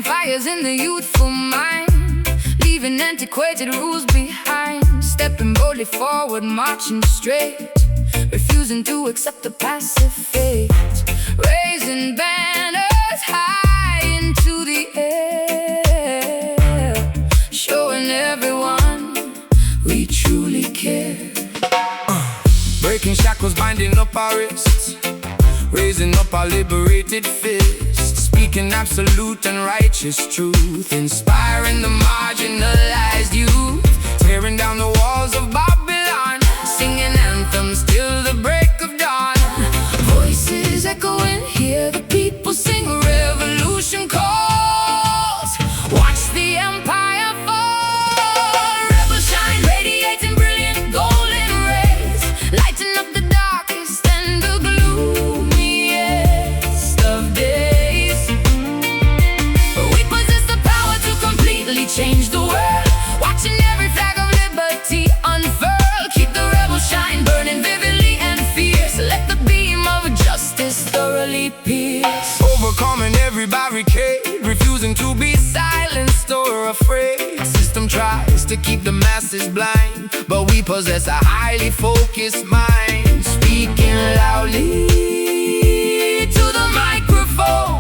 Fires in the youthful mind, leaving antiquated rules behind. Stepping boldly forward, marching straight, refusing to accept the passive fate. Raising banners high into the air, showing everyone we truly care. Breaking shackles, binding up our wrists, raising up our liberated fists, speaking absolute and righteous truth, inspiring the marginalized youth, tearing down the walls of Babylon, singing anthems till the break of dawn. Voices echoing, hear the people sing, revolution calls. Watch the empire fall, rebel shine, radiating brilliant golden rays, lighting up the darkest and the gloomiest of days. Change the world, watching every flag of liberty unfurl. Keep the rebel shine burning vividly and fierce. Let the beam of justice thoroughly pierce. Overcoming every barricade, refusing to be silenced or afraid. System tries to keep the masses blind, but we possess a highly focused mind, speaking loudly to the microphone,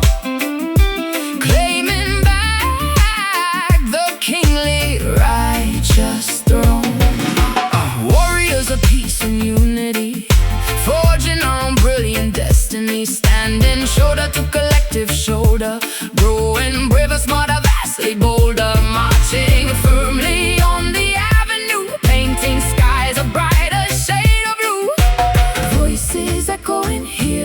kingly righteous throne. Warriors of peace and unity, forging our own brilliant destiny, standing shoulder to collective shoulder, growing braver, smarter, vastly bolder, marching firmly on the avenue, painting skies a brighter shade of blue. Voices echoing here,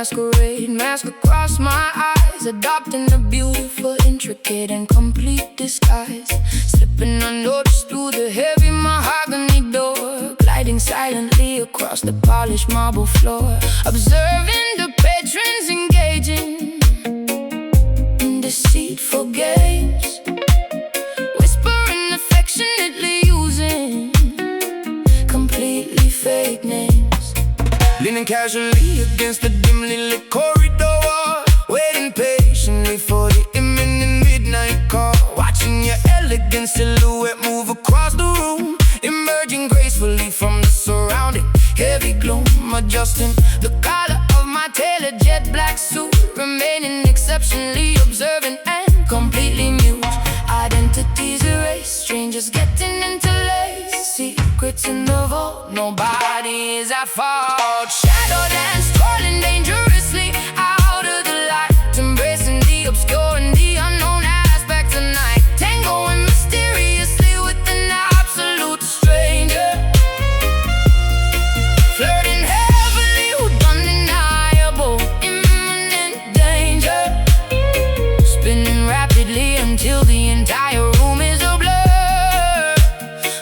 masquerade, mask across my eyes, adopting a beautiful, intricate, and complete disguise. Slipping unnoticed through the heavy mahogany door, gliding silently across the polished marble floor, observing the patrons engaging in deceitful games, whispering affectionately, using completely fake names. Leaning casually against the dimly lit corridor, waiting patiently for the imminent midnight call, watching your elegant silhouette move across the room, emerging gracefully from the surrounding heavy gloom, adjusting the collar of my tailored jet black suit, remaining exceptionally observant and completely mute. Identities erased, strangers getting interlaced, secrets in the vault, nobody is at fault. Shadow dance, twirling dangerously out of the light, embracing the obscure and the unknown aspects of night, tangoing mysteriously with an absolute stranger, flirting heavily with undeniable imminent danger, spinning rapidly until the entire room is a blur,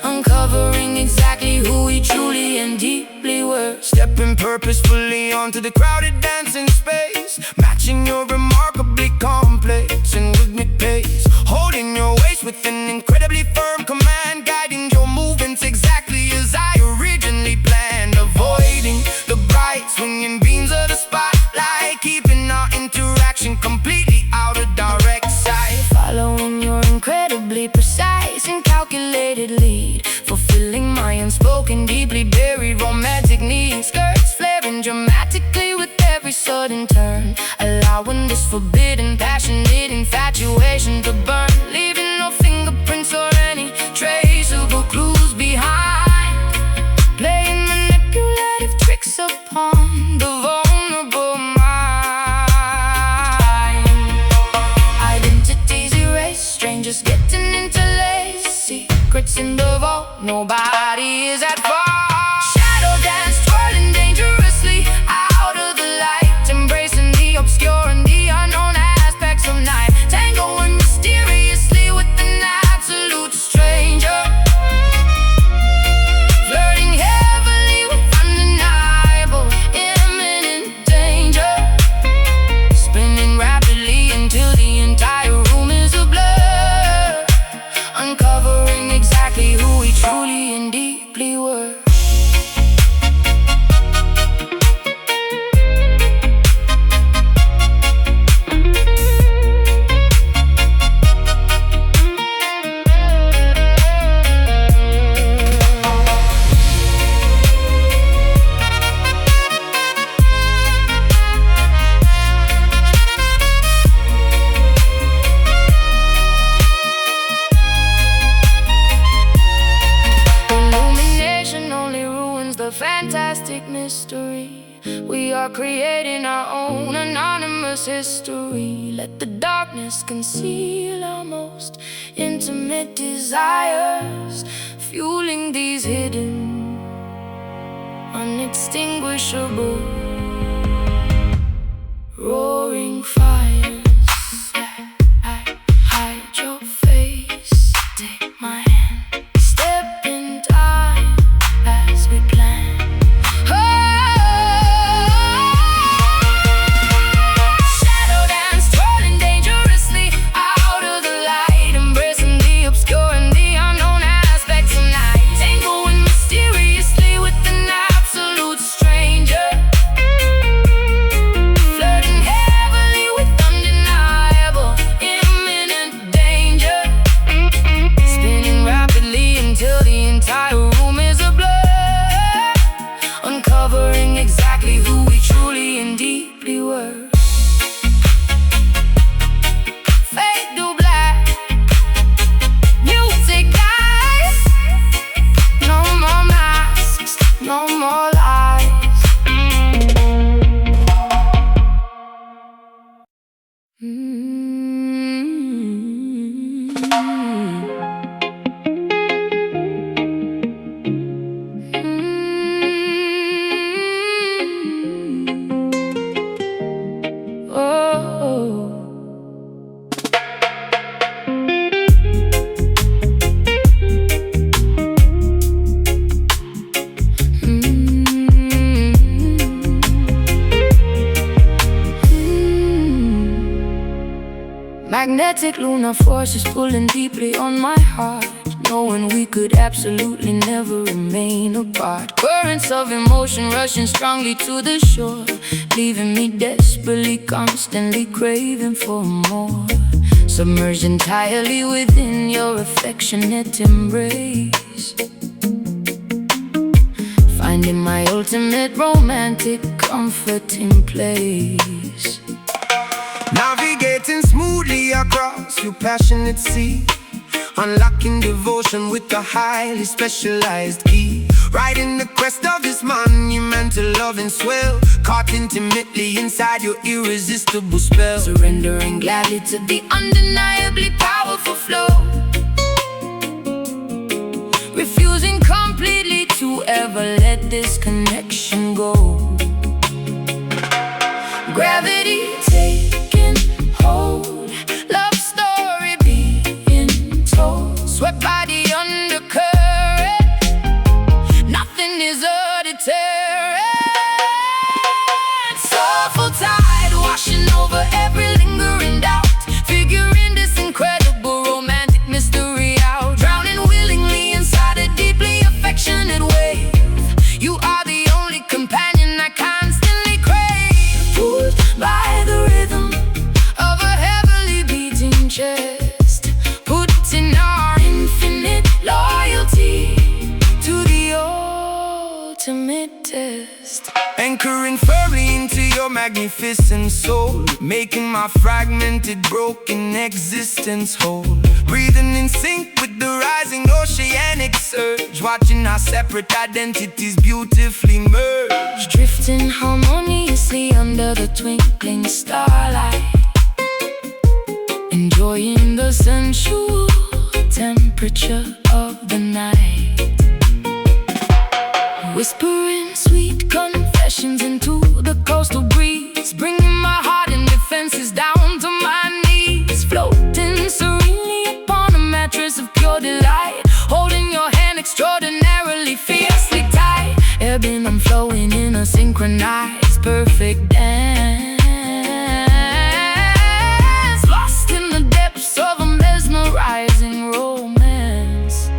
uncovering exactly who we truly and deeply were. Stepping purposefully onto the crowded dancing space, matching your remarkably complex and rhythmic pace, holding your waist with an incredibly firm command, guiding your movements exactly as I originally planned, avoiding the bright swinging beams of the spotlight, keeping our interaction completely out of direct sight, following your incredibly precise and calculated lead, fulfilling my unspoken, deeply buried romantic needs. Skirts flaring dramatically with every sudden turn, allowing this forbidden, passionate infatuation to burn, leaving no fingerprints or any traceable clues behind, playing manipulative tricks upon the vulnerable mind. Identities erased, strangers getting interlaced, secrets in the vault, nobody is at fault. Shadow dance, twirling dangerously out of the light, embracing the obscure and the unknown aspects of night, tangoing mysteriously with an absolute stranger, flirting heavily with undeniable imminent danger, spinning rapidly until the entire room is a blur, uncovering exactly who we truly and deeply were. Fantastic mystery, we are creating our own anonymous history. Let the darkness conceal our most intimate desires, fueling these hidden, unextinguishable, roaring fires. Hide your face, take my hand, step in time as we plan. Magnetic lunar forces pulling deeply on my heart, knowing we could absolutely never remain apart. Currents of emotion rushing strongly to the shore, leaving me desperately, constantly craving for more. Submerged entirely within your affectionate embrace, finding my ultimate romantic comforting place. Navigating smoothly across your passionate sea, unlocking devotion with a highly specialized key. Riding the crest of this monumental loving swell, caught intimately inside your irresistible spell. Surrendering gladly to the undeniably powerful flow, refusing completely to ever let this connection go. Gravity taking hold, love story being told, swept by the undercurrent, nothing is a deterrent. Soulful tide washing over every lingering doubt, figuring this incredible romantic mystery out, drowning willingly inside a deeply affectionate wave. You are the only companion I constantly crave, pulled by the rhythm of a heavily beating chest, putting our infinite loyalty to the ultimate test. Anchoring firmly into your magnificent soul, making my fragmented, broken existence whole. Breathing in sync with the rising oceanic surge, watching our separate identities beautifully merge. Drifting harmoniously under the twinkling starlight, enjoying the sensual temperature of the night, whispering sweet confessions into the coastal breeze, bringing my heart and defenses down to my knees, floating serenely upon a mattress of pure delight, holding your hand extraordinarily fiercely tight, ebbing and flowing in a synchronized perfect dance, lost in the depths of a mesmerizing romance.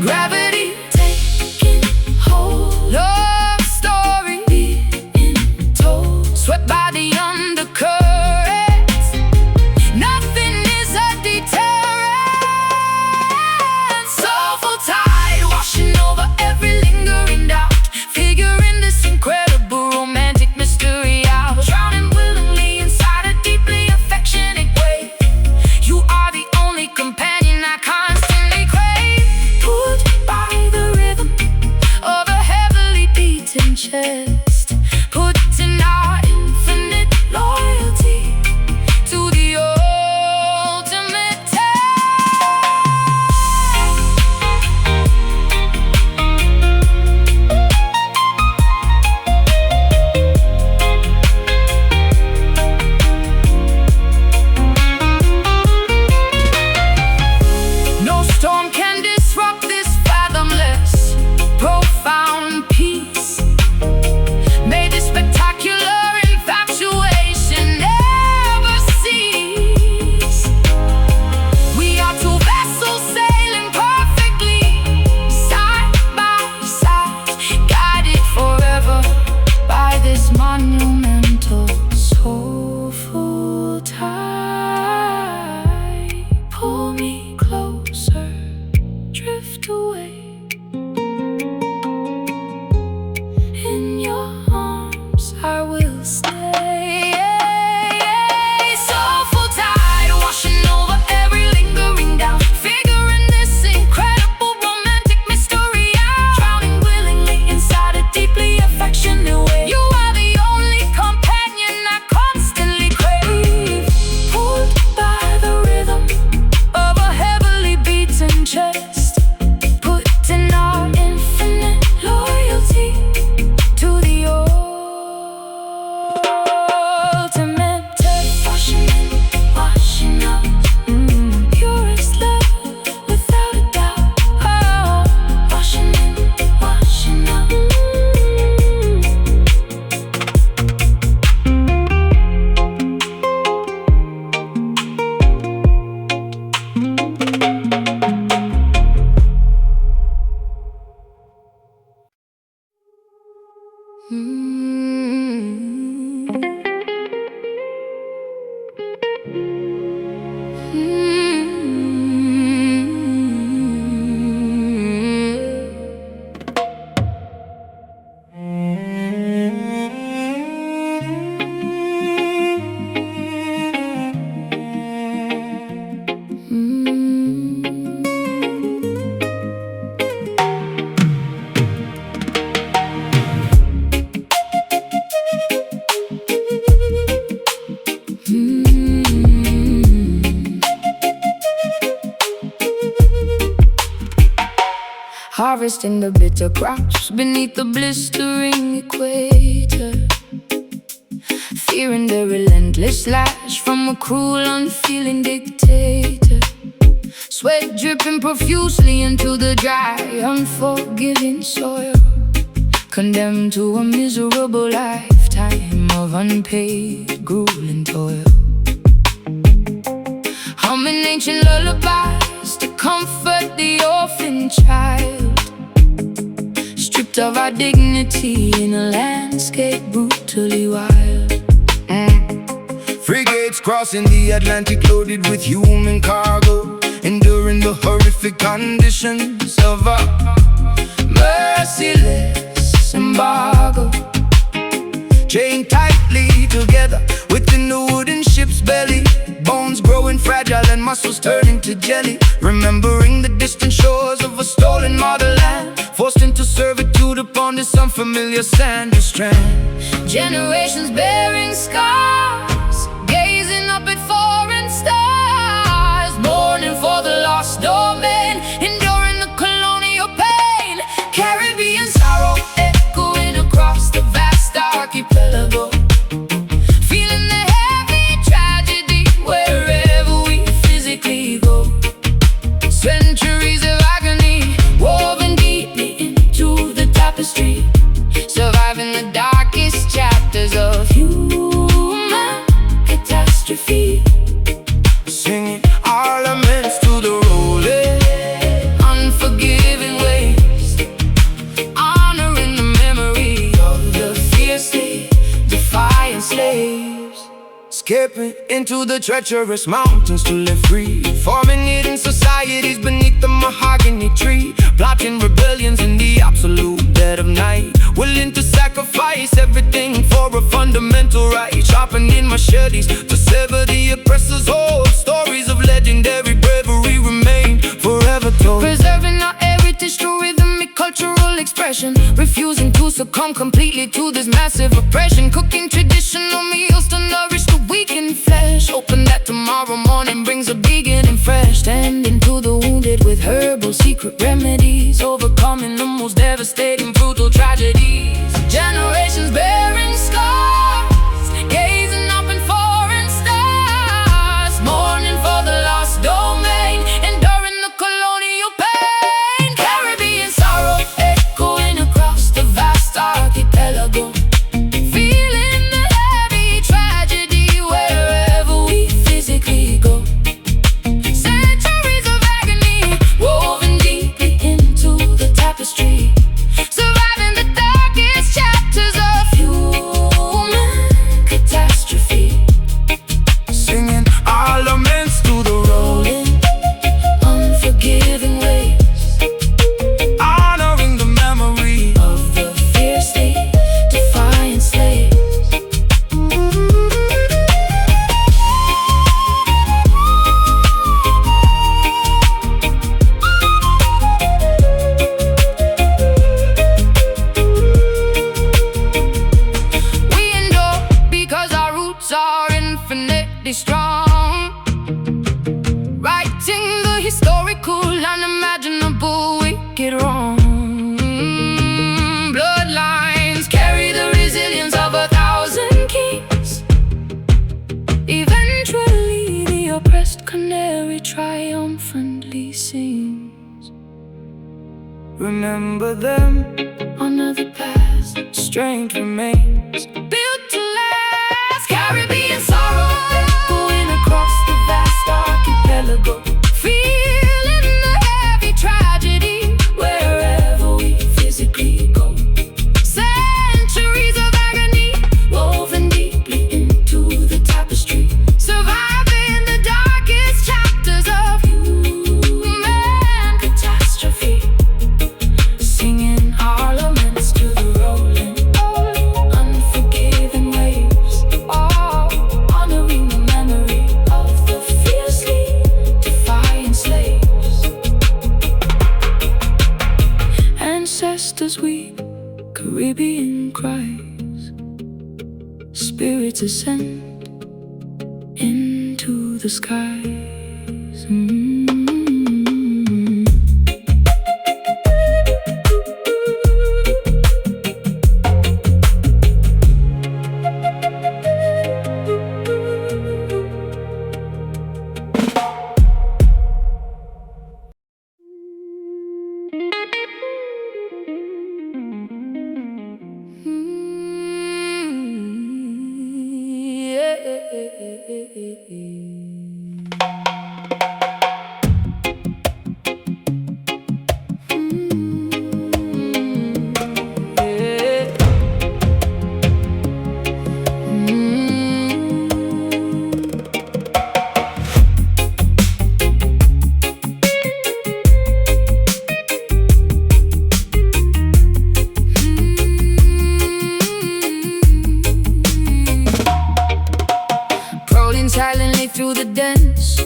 Gravity taking harvesting the bitter crops beneath the blistering equator, fearing the relentless lash from a cruel, unfeeling dictator. Sweat dripping profusely into the dry, unforgiving soil, condemned to a miserable lifetime of unpaid, grueling toil. Humming ancient lullabies to comfort the orphan child, stripped of our dignity in a landscape brutally wild. Frigates crossing the Atlantic loaded with human cargo, enduring the horrific conditions of a merciless embargo. Chained tightly together within the wooden ship's belly, bones growing fragile and muscles turning to jelly, remembering the distant shores of a stolen motherland, forced into servitude upon this unfamiliar sandy strand. Generations bearing scars, gazing up at foreign stars, mourning for the lost domain, enduring the colonial pain. Caribbean sorrow echoing across the vast archipelago, feeling the heavy tragedy wherever we physically go. Centuries of agony woven deeply into the tapestry, surviving the darkest chapters of human catastrophe. Singing our laments to the rolling, unforgiving waves, honoring the memory of the fiercely defiant slaves. skipping into the treacherous mountains to live free, forming hidden societies beneath the mahogany tree, plotting rebellions in the absolute dead of night, willing to sacrifice everything for a fundamental right, sharpening machetes to sever the oppressor's hold. Stories of legendary bravery remain forever told, Preserving our heritage through rhythmic cultural expression, refusing to succumb completely to this massive oppression, cooking traditional meals to nourish the weakened flesh, hoping that tomorrow morning brings a beginning fresh, tending to the wounded with herbal secret remedies, overcoming the most devastating brutal tragedies. Generations bearing scars, gazing up in foreign stars, mourning for the lost domain, enduring the colonial pain. Caribbean sorrow echoing across the vast archipelago, feeling the heavy tragedy wherever we physically go. Centuries of agony woven deeply into the tapestry, surviving the darkest chapters of human catastrophe. singing our laments to the rolling, Unforgiving waves honoring the memory. of the fiercely defiant slaves. We endure because our roots are infinitely strong, righting the historical, unimaginable wicked wrong. Bloodlines carry the resilience of 1,000 kings. Eventually the oppressed canary triumphantly sings. Remember them, Honor the past, strength remains. built to last. Caribbean sorrow echoing across the vast archipelago, feeling the heavy tragedy wherever we physically go. Centuries of agony woven deeply into the tapestry, surviving the darkest chapters of human catastrophe. Singing our laments to the rolling, unforgiving waves, honoring the memory of the fiercely defiant slaves. Ancestors weep, Caribbean cries, spirits ascend into the skies. Silently through the dense,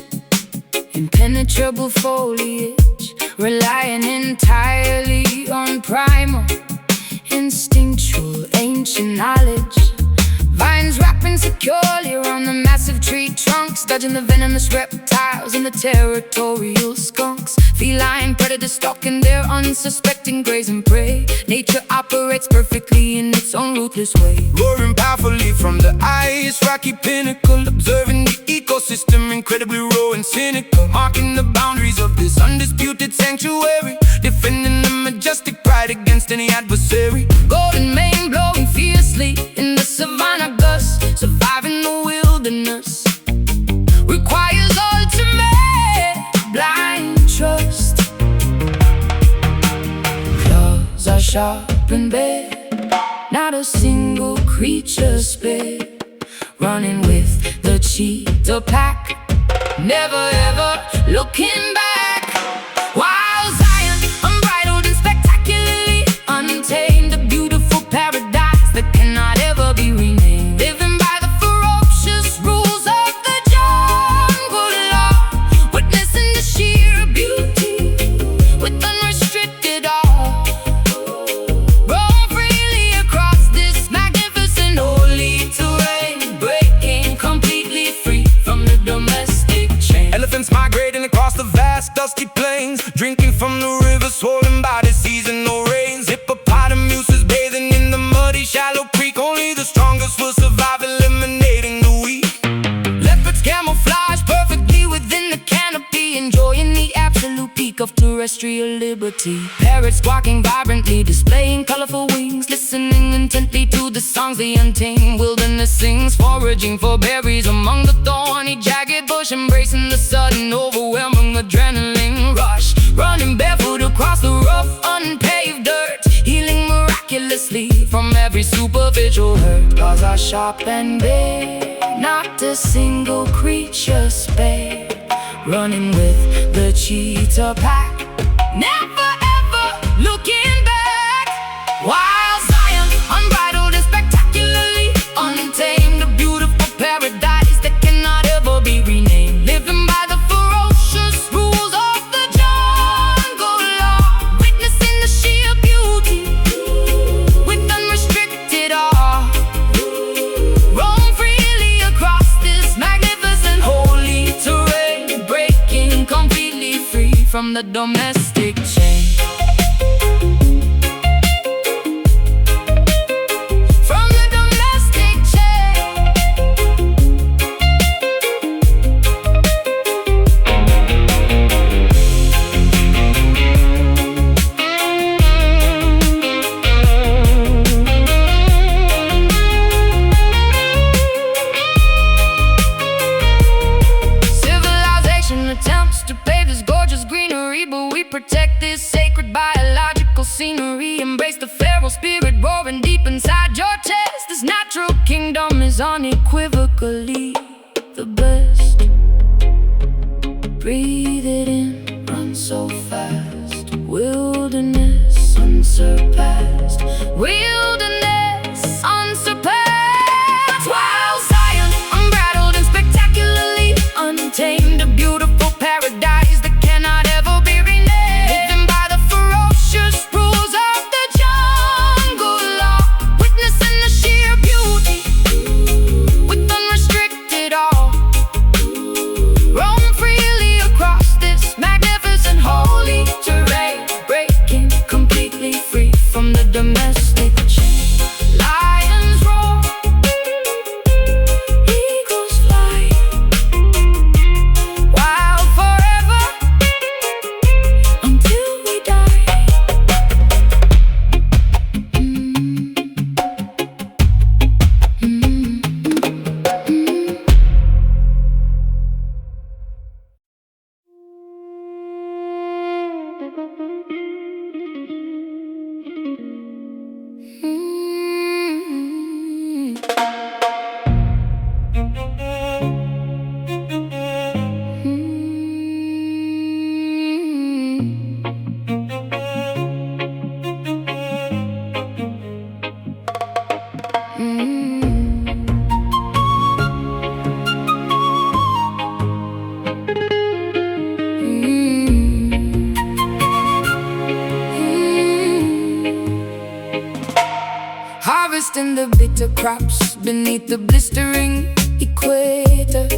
impenetrable foliage, relying entirely on primal, instinctual, ancient knowledge. Vines wrapping securely around the massive tree trunks, dodging the venomous reptiles and the territorial skunks. Feline predators stalking their unsuspecting grazing prey. Nature operates perfectly in its own ruthless way. Roaring powerfully from the ice rocky pinnacle, observing the ecosystem incredibly raw and cynical, marking the boundaries of this undisputed sanctuary, defending the majestic pride against any adversary. Golden mane blowing fiercely in the savannah gust, surviving the wilderness requires ultimate blind trust. Claws are sharp and bare, not a single creature spared, running with the cheetah pack, never ever looking back. Wild Zion, unbridled and spectacularly untamed, a beautiful paradise that cannot ever be renamed. Living by the ferocious rules of the jungle law, witnessing the sheer beauty with unrestricted awe. Roam freely across this magnificent holy terrain, breaking completely free from the domestic chain. Elephants migrating across the vast dusty plains, drinking from the rivers swollen by the seasonal rains. Hippopotamuses bathing in the muddy shallow creek, only the strongest will survive, eliminating the weak. Leopards camouflage perfectly within the canopy, enjoying the absolute peak of terrestrial liberty. Parrots squawking vibrantly, displaying colorful wings, listening intently to the songs the untamed wilderness sings. Foraging for berries among the thorny jagged bush, embracing the sudden overwhelming adrenaline rush. Running barefoot across the rough unpaved dirt, healing miraculously from every superficial hurt. Claws are sharp and bare, not a single creature spared, running with the cheetah pack, never ever looking back. Wild Zion, unbridled and spectacularly untamed, a beautiful paradise that cannot ever be renamed. Living by the ferocious rules of the jungle law, witnessing the sheer beauty with unrestricted awe. Roam freely across this magnificent holy terrain, breaking completely free from the domestic chain. From the domestic chain. Civilization attempts to pave this gorgeous greenery, but we protect this sacred biological scenery. Embrace the feral spirit roaring deep inside your chest. This natural kingdom is unequivocally the best. Breathe it in, run so fast. Wilderness unsurpassed. Wilderness unsurpassed. Wild Zion, unbridled and spectacularly untamed, a beautiful paradise that cannot ever be renamed. Living by the ferocious rules of the jungle law, witnessing the sheer beauty with unrestricted awe. harvest in the bitter crops beneath the blistering equator.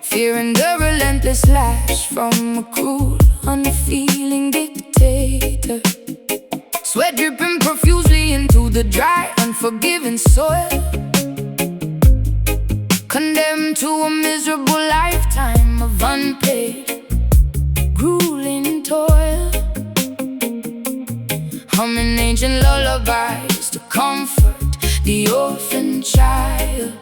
Fearing the relentless lash from a cruel, unfeeling dictator. Sweat dripping profusely into the dry, unforgiving soil. Condemned to a miserable lifetime of unpaid, grueling toil. Humming ancient lullabies to comfort the orphan child.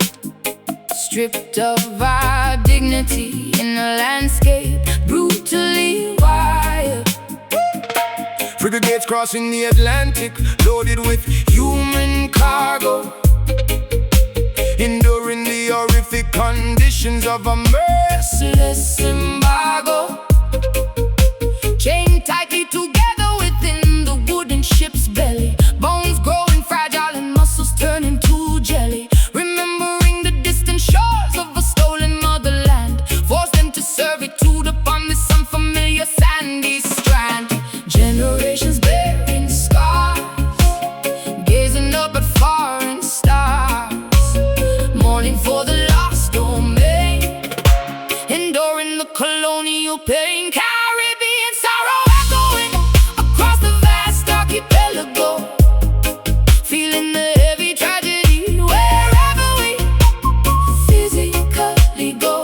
Stripped of our dignity in a landscape brutally wild. Frigates crossing the Atlantic, loaded with human cargo, enduring the horrific conditions of a merciless embargo. Chained tightly together within the wooden ship's belly, bones growing fragile and muscles turning to jelly. Remembering the distant shores of a stolen motherland, forced them to servitude upon this unfamiliar sandy strand. Generations bearing scars, gazing up at foreign stars, mourning for the lost domain, enduring the colonial pain. Caribbean sorrow echoing across the vast archipelago, feeling the heavy tragedy wherever we physically go.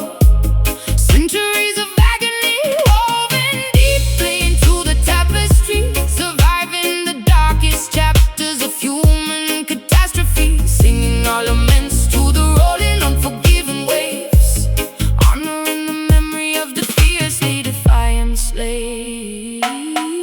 Centuries of agony woven deeply into the tapestry, surviving the darkest chapters of human catastrophe, singing our laments to the rolling, unforgiving waves, honoring the memory of the fiercely defiant slaves.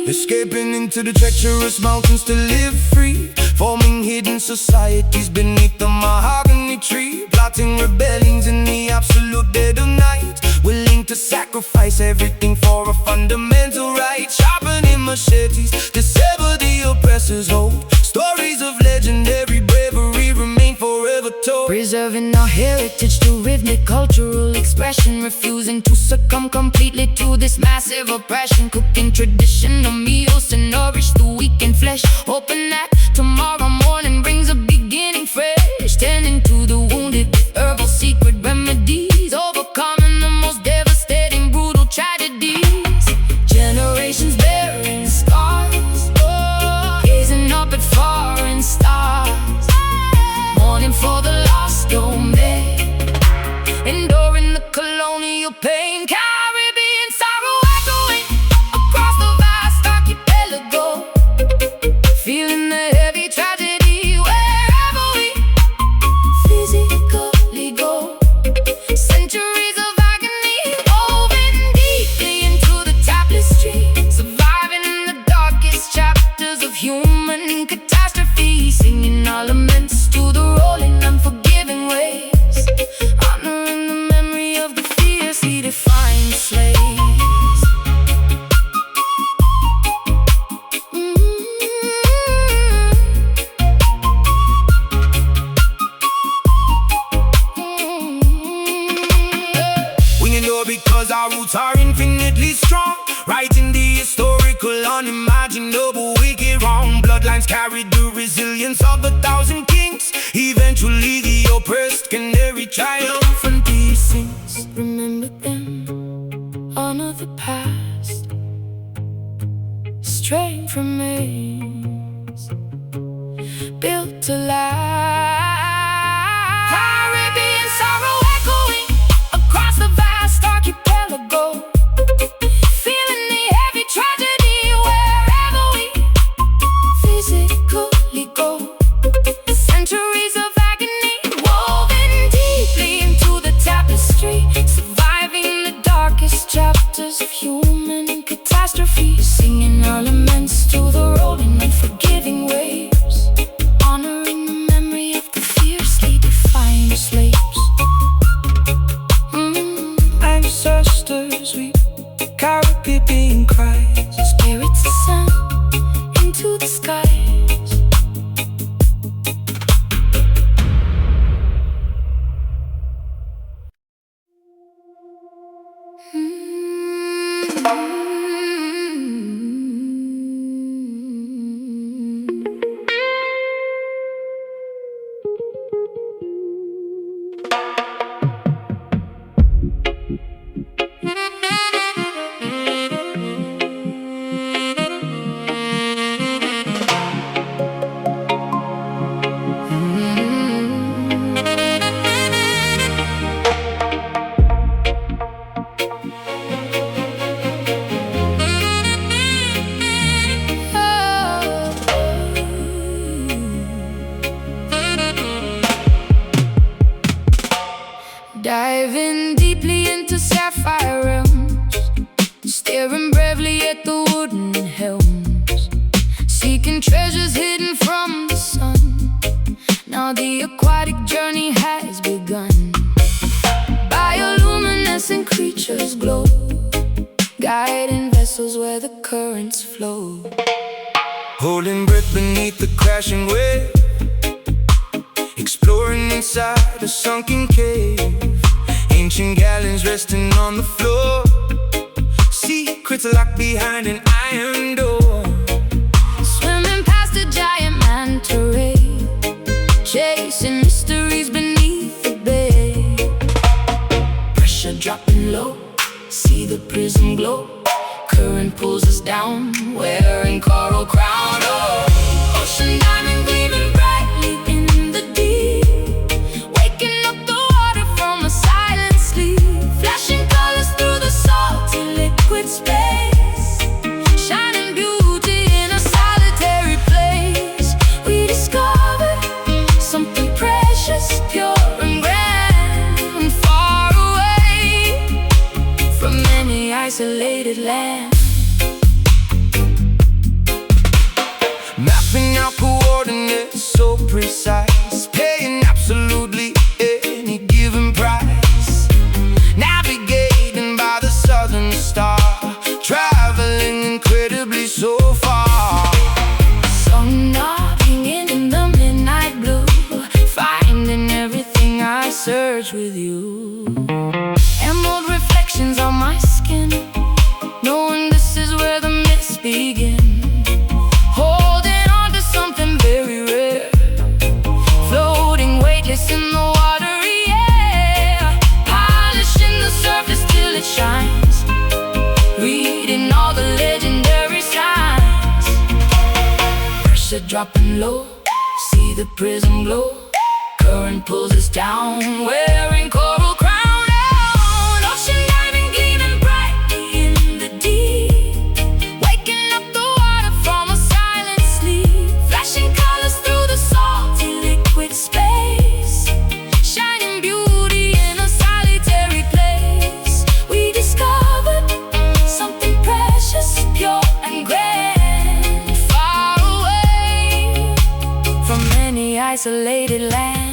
Escaping into the treacherous mountains to live free, forming hidden societies beneath the mahogany tree, plotting rebellions in the absolute dead of night, willing to sacrifice everything for a fundamental right, sharpening machetes to sever the oppressor's hold. Stories of legendary bravery remain forever told, preserving our heritage through rhythmic cultural expression, refusing to succumb completely to this massive oppression, cooking traditional meals to nourish the weakened flesh, hoping that tomorrow morning brings a beginning fresh, tending to the wounded with herbal secret remedies, overcoming the most devastating brutal tragedies. Generations bearing scars, gazing up at foreign stars, mourning for the lost domain, enduring the colonial pain. Caribbean sorrow echoing across the vast archipelago, feeling the heavy tragedy wherever we physically go. Centuries of agony woven deeply into the tapestry, surviving the darkest chapters of human catastrophe, singing our laments to the rolling, unforgiving waves, honoring the memory of the fiercely defiant slaves. We endure because our roots are infinitely strong, writing the historical, unimaginable, wicked wrong. Bloodlines carry the resilience of 1,000 kings. Eventually the oppressed can never triumphant these sings. Remember them, honor the past, straying from maze, built to last. Caribbean sorrow echoing across the vast archipelago, feeling the heavy tragedy wherever we physically go. Centuries of agony woven deeply into Diving deeply into sapphire realms, staring bravely at the wooden helms, seeking treasures hidden from the sun. Now the aquatic journey has begun. Bioluminescent creatures glow, guiding vessels where the currents flow. Holding breath beneath the crashing wave, exploring inside a sunken cave. Ancient galleons resting on the floor, secrets locked behind an iron door. Swimming past a giant manta ray, chasing mysteries beneath the bay. Pressure dropping low, see the prism glow. Current pulls us down, wearing coral crown. Oh, ocean diamond gleaming brightly in the deep, waking up the water from a silent sleep. Flashing colors through the salty liquid space, shining beauty in a solitary place. We discovered something precious, pure and grand, far away from any isolated land. Mapping out coordinates so precise, paying absolutely any given price. Navigating by the southern star, traveling incredibly so far. Sun knocking in the midnight blue, finding everything I search with you. Emerald reflections on my skin, knowing this is where the myths begin. Holding on to something very rare, floating weightless in the watery air. Polishing the surface till it shines, reading all the legendary signs. Pressure dropping low, see the prism glow. Current pulls us down, wearing coral crown. Oh, ocean diamond gleaming brightly in the deep, waking up the water from a silent sleep. Flashing colors through the salty liquid space, shining beauty in a solitary place. We discovered something precious, pure and grand, far away from any isolated land.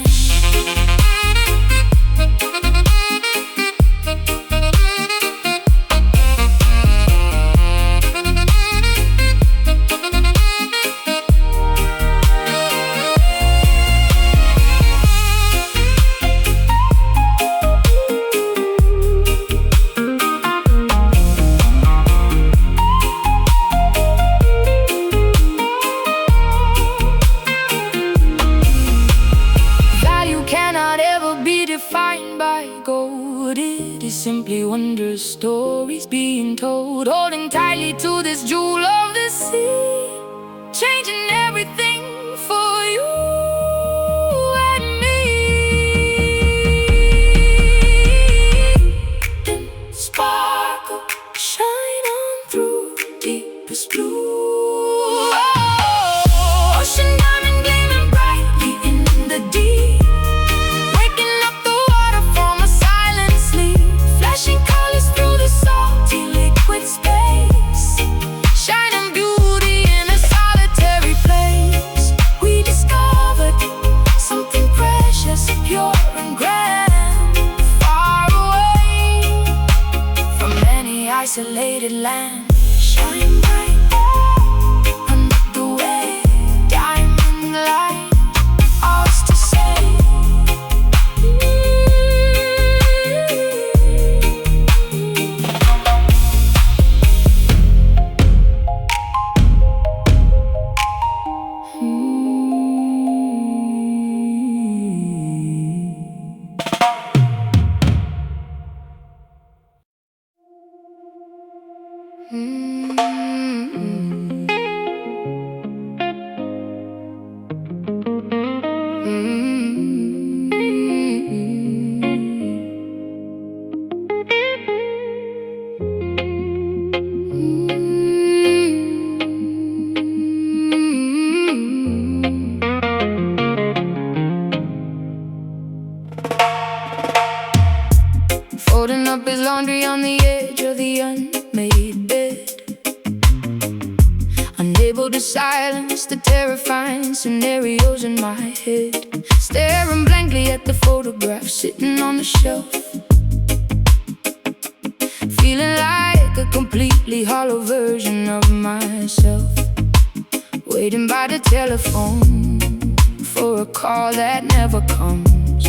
Defined by gold, it is simply wondrous stories being told. Holding tightly to this jewel of the sea, changing everything for you and me. Then sparkle, shine on through deepest blue. Oh, ocean diamond gleaming brightly in the deep, shining beauty in a solitary place. We discovered something precious, pure and grand, far away from any isolated land. Shine bright under the way, diamond light, ours to say. folding up his laundry on the edge of the unmade bed, unable to silence the terrifying scenarios in my head, staring blankly at the photograph sitting on the shelf, feeling like a completely hollow version of myself, waiting by the telephone for a call that never comes,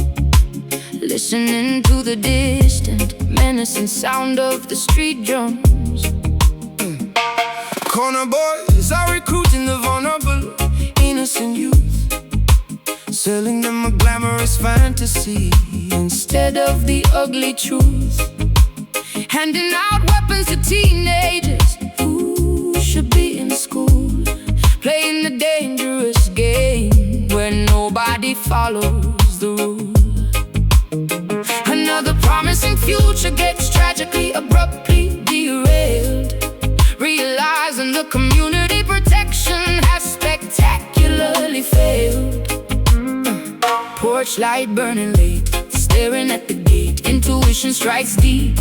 listening to the distant, menacing sound of the street drums. Corner boys are recruiting the vulnerable, innocent youth, selling them a glamorous fantasy instead of the ugly truth, handing out weapons to teenagers who should be in school, playing the dangerous game where nobody follows the rules. Another promising future gets tragically, abruptly derailed, realizing the community protection has spectacularly failed. Porch light burning late, staring at the gate, intuition strikes deep,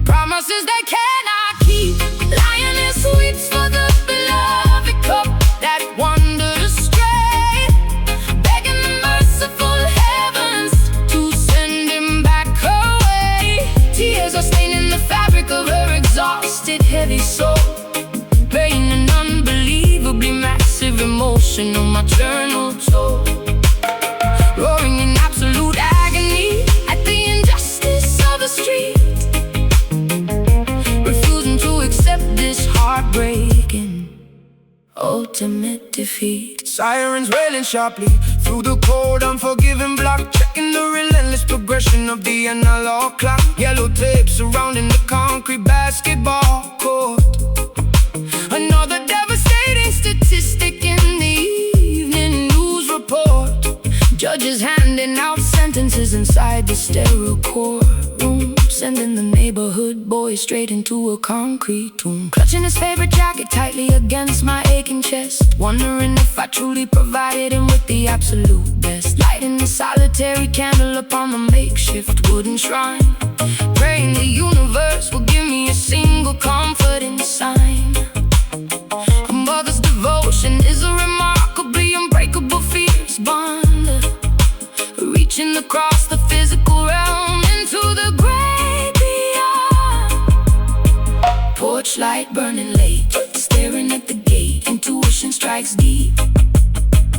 promises they cannot keep. Lioness weeps for the beloved cup that wandered astray, begging the merciful heavens to send him back away. Tears are staining the fabric of her exhausted, heavy soul, paying an unbelievably massive emotional maternal toll, roaring in absolute agony at the injustice of the street, refusing to accept this heartbreaking ultimate defeat. Sirens wailing sharply through the cold, unforgiving block, checking the relentless progression of the analog clock. Yellow tape surrounding the concrete basketball court. Another devastating statistic in the evening news report. Judges handing out sentences inside the sterile courtroom, sending the neighborhood boy straight into a concrete tomb. Clutching his favorite jacket tightly against my aching chest, wondering if I truly provided him with the absolute best. Lighting a solitary candle upon the makeshift wooden shrine, praying the universe will give me a single comforting sign. A mother's devotion is a remarkably unbreakable, fierce bond, reaching across the physical realm into the great beyond. Porch light burning late, staring at the gate, intuition strikes deep,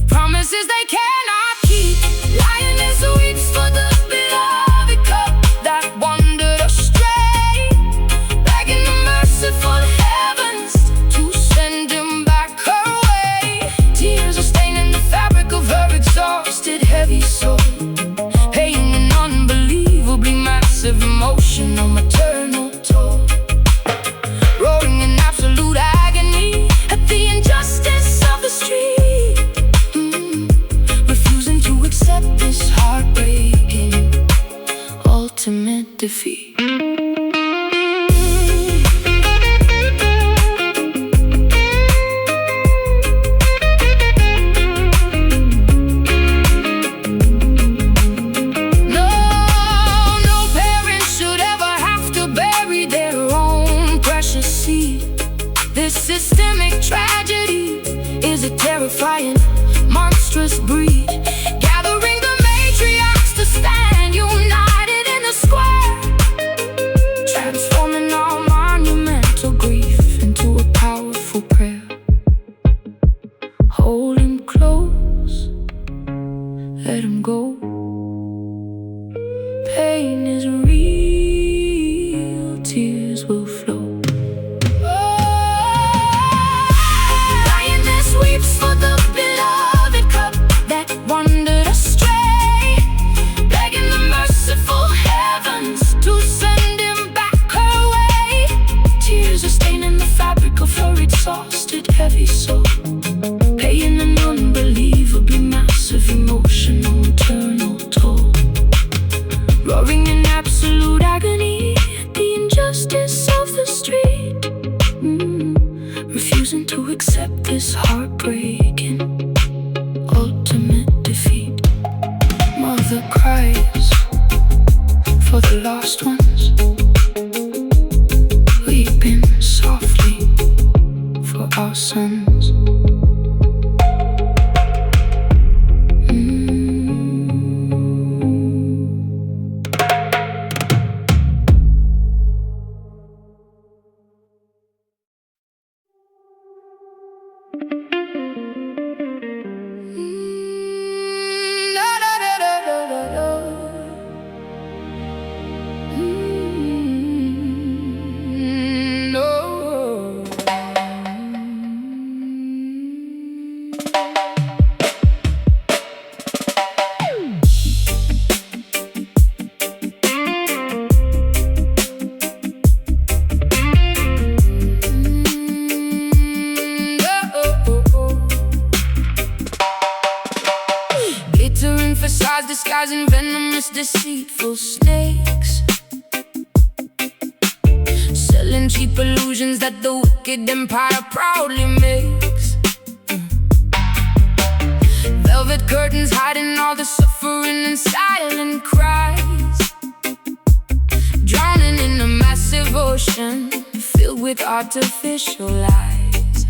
promises they cannot keep. Lioness weeps for the beloved cup that wandered astray, begging the merciful heavens to send him back away. Tears are staining the fabric of her exhausted, heavy soul, paying an unbelievably massive emotional maternal toll, roaring in absolute agony at the injustice of the street, refusing to accept this heartbreaking ultimate defeat. This systemic tragedy is a terrifying, monstrous breed, gathering the matriarchs to stand united in the square, for the lost ones, weeping softly for our sons. Disguising venomous, deceitful snakes, selling cheap illusions that the wicked empire proudly makes. Velvet curtains hiding all the suffering and silent cries, drowning in a massive ocean filled with artificial lies.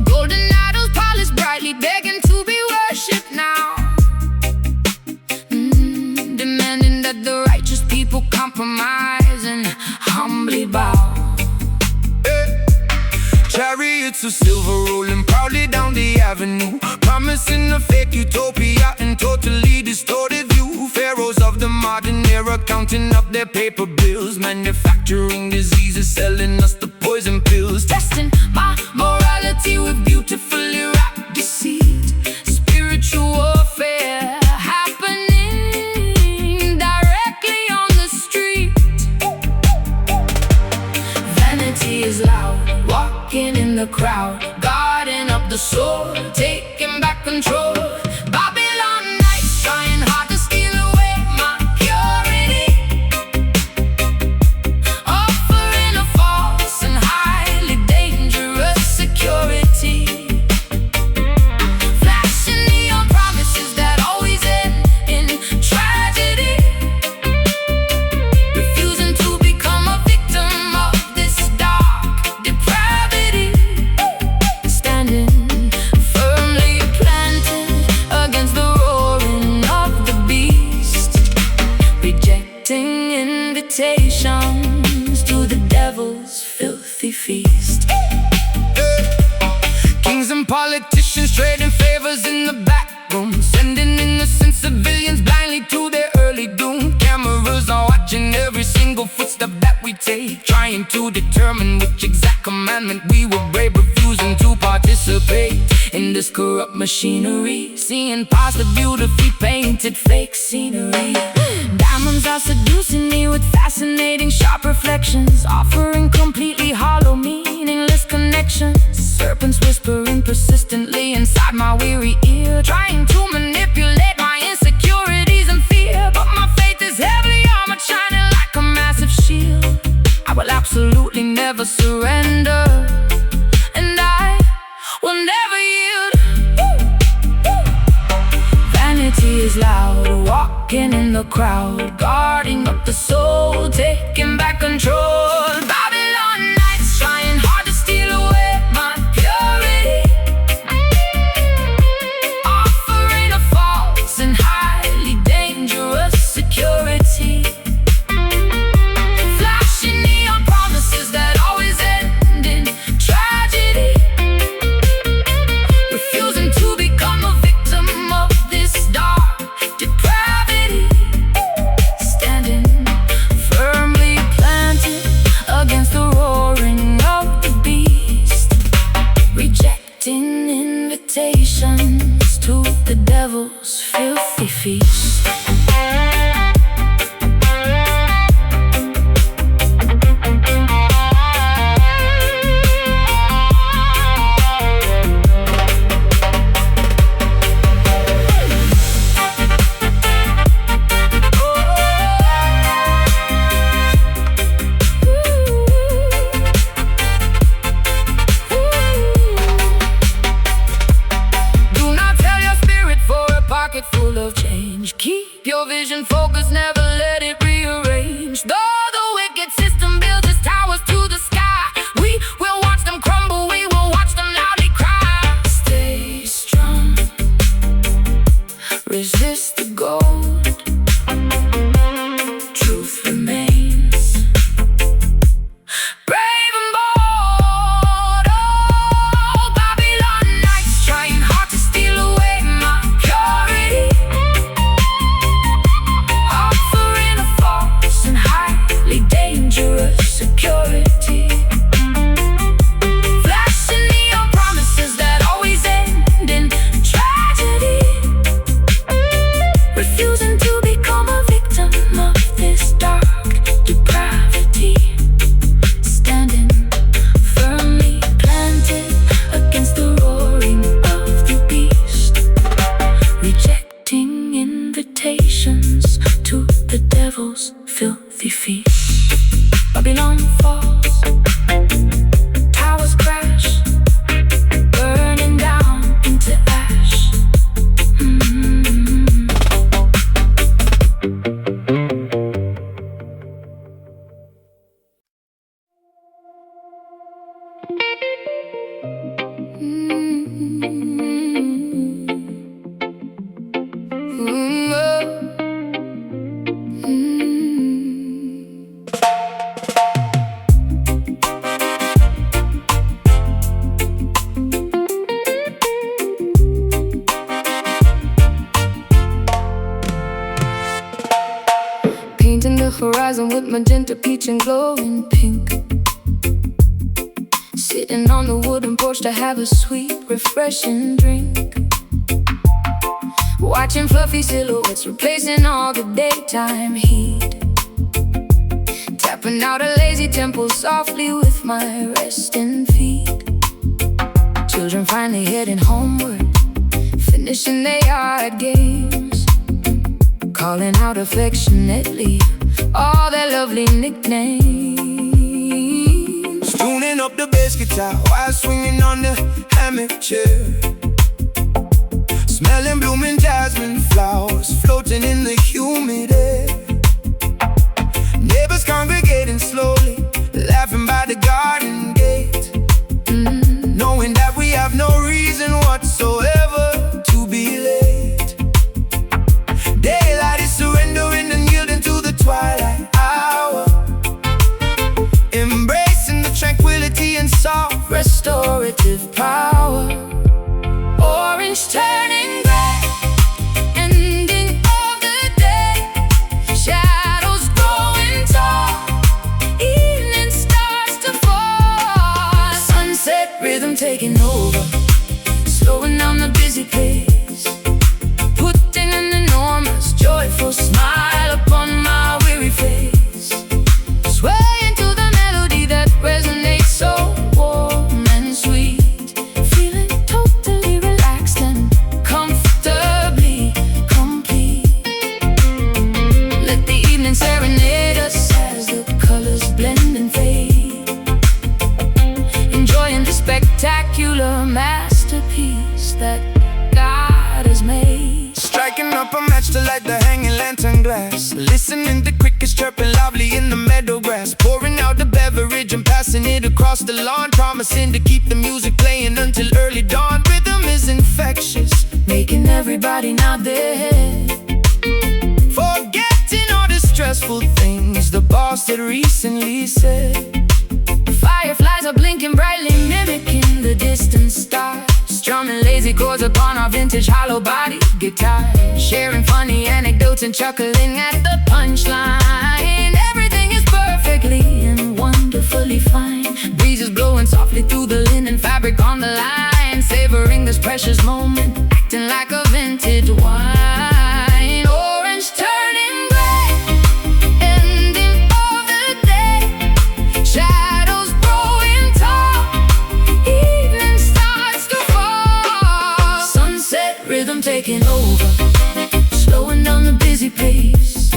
Golden idols polished brightly, begging to be worshipped now, demanding that the righteous people compromise and humbly bow. Chariots of silver rolling proudly down the avenue, promising a fake utopia and totally distorted view. Pharaohs of the modern era counting up their paper bills, manufacturing diseases, selling us the poison pills, testing my morality with beautifully wrapped deceit. Spiritual warfare happening directly on the street. Vanity is loud, walking in the crowd, guarding up the soul, taking back control. Babylon nights trying hard to steal away my purity, offering a false and highly dangerous security, flashing neon promises that always end in tragedy, refusing to become a victim of this dark depravity, standing firmly planted against the roaring of the beast, rejecting invitations to the devil's filthy feast. Kings and politicians trading favors in the back room, sending innocent civilians blindly to their early doom. Cameras are watching every single footstep that we take, trying to determine which exact commandment we will break, refusing to participate in this corrupt machinery, seeing past the beautifully painted fake scenery. Diamonds are seducing me with fascinating sharp reflections, offering completely hollow meaningless connections. Serpents whispering persistently inside my weary ear, trying to manipulate my insecurities and fear. But my faith is heavily armored, shining like a massive shield. I will absolutely never surrender, and I will never yield. Vanity is loud, walking in the crowd, guarding up the soul, taking back control. Babylon nights trying hard to steal away my purity, offering a false and highly dangerous security, flashing neon promises that always end in tragedy, refusing to become a victim of this dark depravity, standing firmly planted motion focus, never let it rearrange. Though the wicked system builds its towers to the sky, we will watch them crumble, we will watch them loudly cry. Stay strong, resist the gold, truth remains. Brave and bold, oh, Babylon nights trying hard to steal away my purity, offering a false and highly dangerous security, flashing neon promises that always end in tragedy, refusing to become a victim of this dark depravity, standing firmly planted against the roaring of the beast, rejecting invitations to the devil's filthy feast. Babylon falls, towers crash, burning down into ash. Painting the horizon with magenta, peach, and glowing pink. Sitting on the wooden porch to have a sweet, refreshing drink. Watching fluffy silhouettes replacing all the daytime heat. Tapping out a lazy tempo softly with my resting feet. Children finally heading homeward, finishing their yard games, calling out affectionately all their lovely nicknames. Tuning up the bass guitar while swinging on the hammock chair, smelling blooming jasmine flowers floating in the humid air. Neighbors congregating slowly, laughing by the garden gate, knowing that we have no reason whatsoever to be late. Daylight is surrendering and yielding to the twilight hour, embracing the tranquility and soft Restorative power. Orange turning gray, ending of the day. Shadows growing tall, evening starts to fall. Sunset rhythm taking over, slowing down the busy pace, putting an enormous joyful smile upon my weary face. Swaying to the melody that resonates so warm and sweet, feeling totally relaxed and comfortably complete. Let the evening serenade us as the colors blend and fade, enjoying the spectacular masterpiece that God has made. Striking up a match to light the hanging lantern glass, listening to crickets chirping loudly in the meadow grass, pouring out the beverage and passing it across the lawn, promising to keep the music playing until early dawn. Rhythm is infectious, Making everybody nod their head, forgetting all the stressful things the boss had recently said. fireflies are blinking brightly, mimicking the distant stars, strumming lazy chords upon our vintage hollow body guitar, sharing funny anecdotes and chuckling at the punchline. Everything is perfectly and wonderfully fine. Breezes blowing softly through the linen fabric on the line, savoring this precious moment, acting like a vintage wine. Orange turning gray, ending of the day. Shadows growing tall, evening starts to fall. Sunset rhythm taking over, slowing down the busy pace,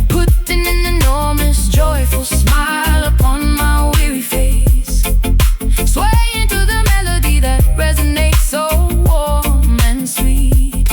putting an enormous joyful smile upon my weary face. Swaying to the melody that resonates so warm and sweet,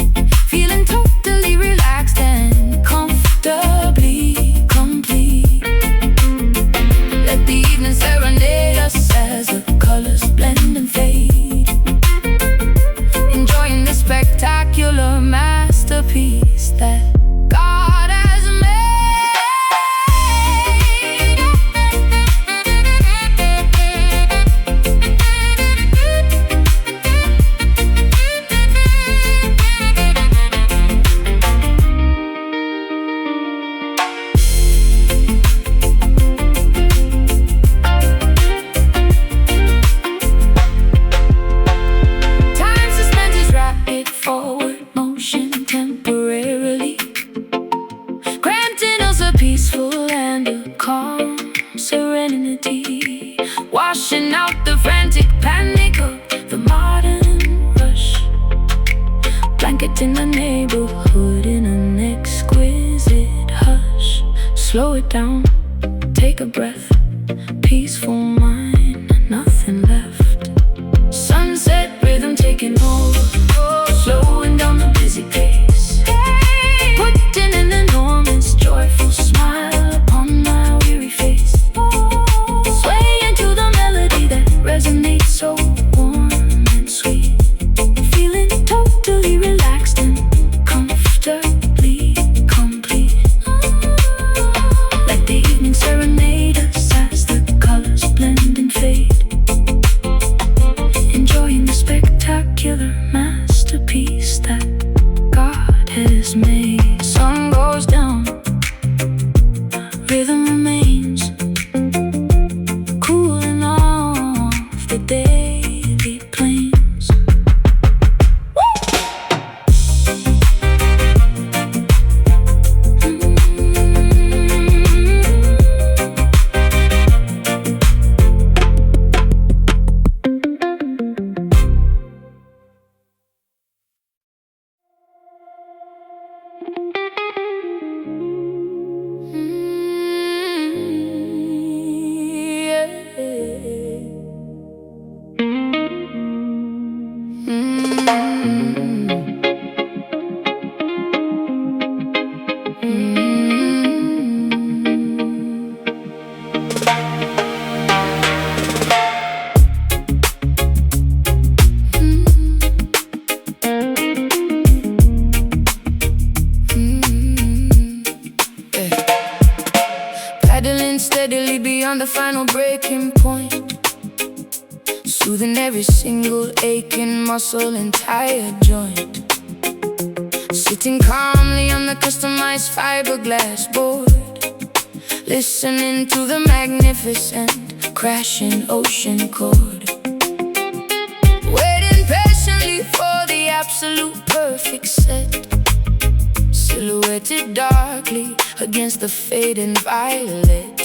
peaceful and a calm serenity, washing out the frantic panic of the modern rush, blanketing the neighborhood in an exquisite hush. Slow it down, take a breath, peaceful mind, nothing left. Sunset rhythm taking over, slowing down the busy pace, putting an enormous joyful smile upon my weary face, swaying to the melody that resonates so warm and sweet, feeling totally relaxed and comfortably complete. Let the evening serenade us as the colors blend and fade, enjoying the spectacular masterpiece that God has made. Sun goes down, rhythm remains, cooling off the daily plains. Paddling steadily beyond the final breaking point, soothing every single aching muscle and tired joint, sitting calmly on the customized fiberglass board, listening to the magnificent crashing ocean chord, waiting patiently for the absolute perfect set, silhouetted darkly against the fading violet.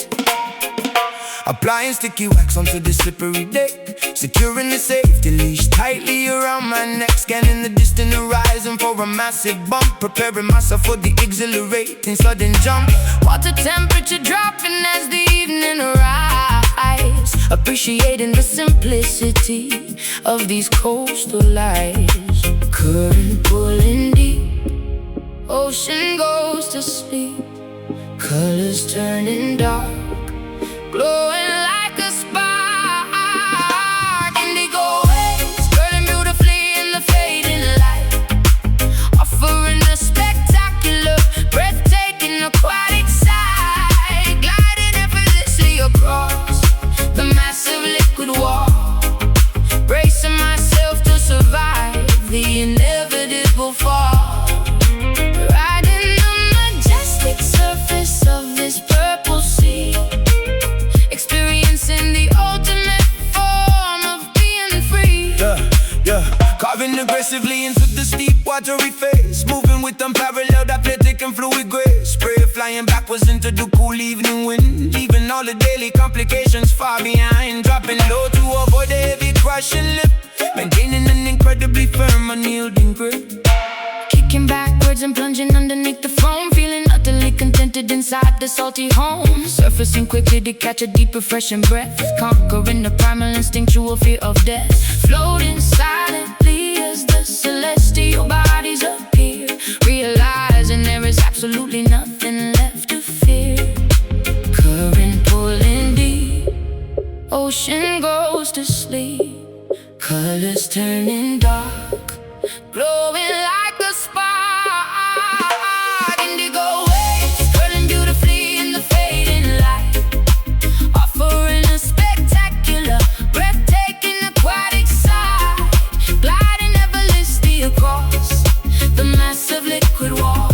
Applying sticky wax onto the slippery deck, securing the safety leash tightly around my neck, scanning the distant horizon for a massive bump, preparing myself for the exhilarating sudden jump. Water temperature dropping as the evening arrives, appreciating the simplicity of these coastal lights. Current pulling deep, ocean goes to sleep, colors turning dark, glowing like a spark. Indigo waves burning beautifully in the fading light, offering a spectacular, breathtaking aquatic sight, gliding effortlessly across the massive liquid wall, bracing myself to survive the inevitable fall. Surface of this purple sea, experiencing the ultimate form of being free. Carving aggressively into the steep watery face, moving with unparalleled athletic and fluid grace, spray flying backwards into the cool evening wind, leaving all the daily complications far behind, dropping low to avoid the heavy crushing lip, maintaining an incredibly firm unyielding grip, kicking backwards and plunging underneath the foam, feeling utterly contented inside the salty home, surfacing quickly to catch a deep refreshing breath, conquering the primal instinctual fear of death, floating silently as the celestial bodies appear, realizing there is absolutely nothing left to fear. Current pulling deep, ocean goes to sleep, colors turning dark, glowing like a spark. Indigo waves burning beautifully in the fading light, offering a spectacular, breathtaking aquatic sight, gliding effortlessly across the massive liquid wall,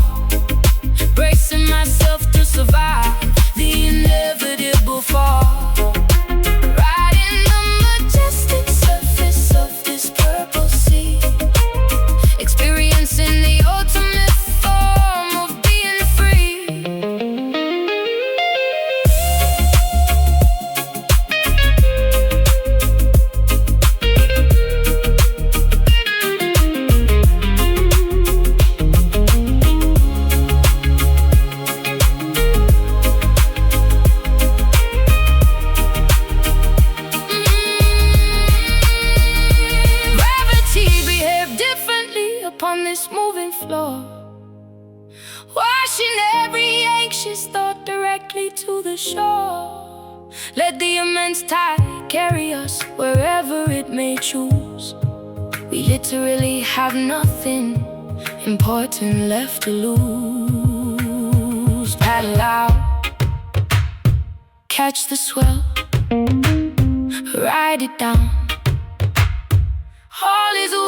bracing myself to survive the inevitable fall. Riding the majestic surface of this purple sea, experiencing directly to the shore. Let the immense tide carry us wherever it may choose. We literally have nothing important left to lose. Paddle out, catch the swell, ride it down. All is well.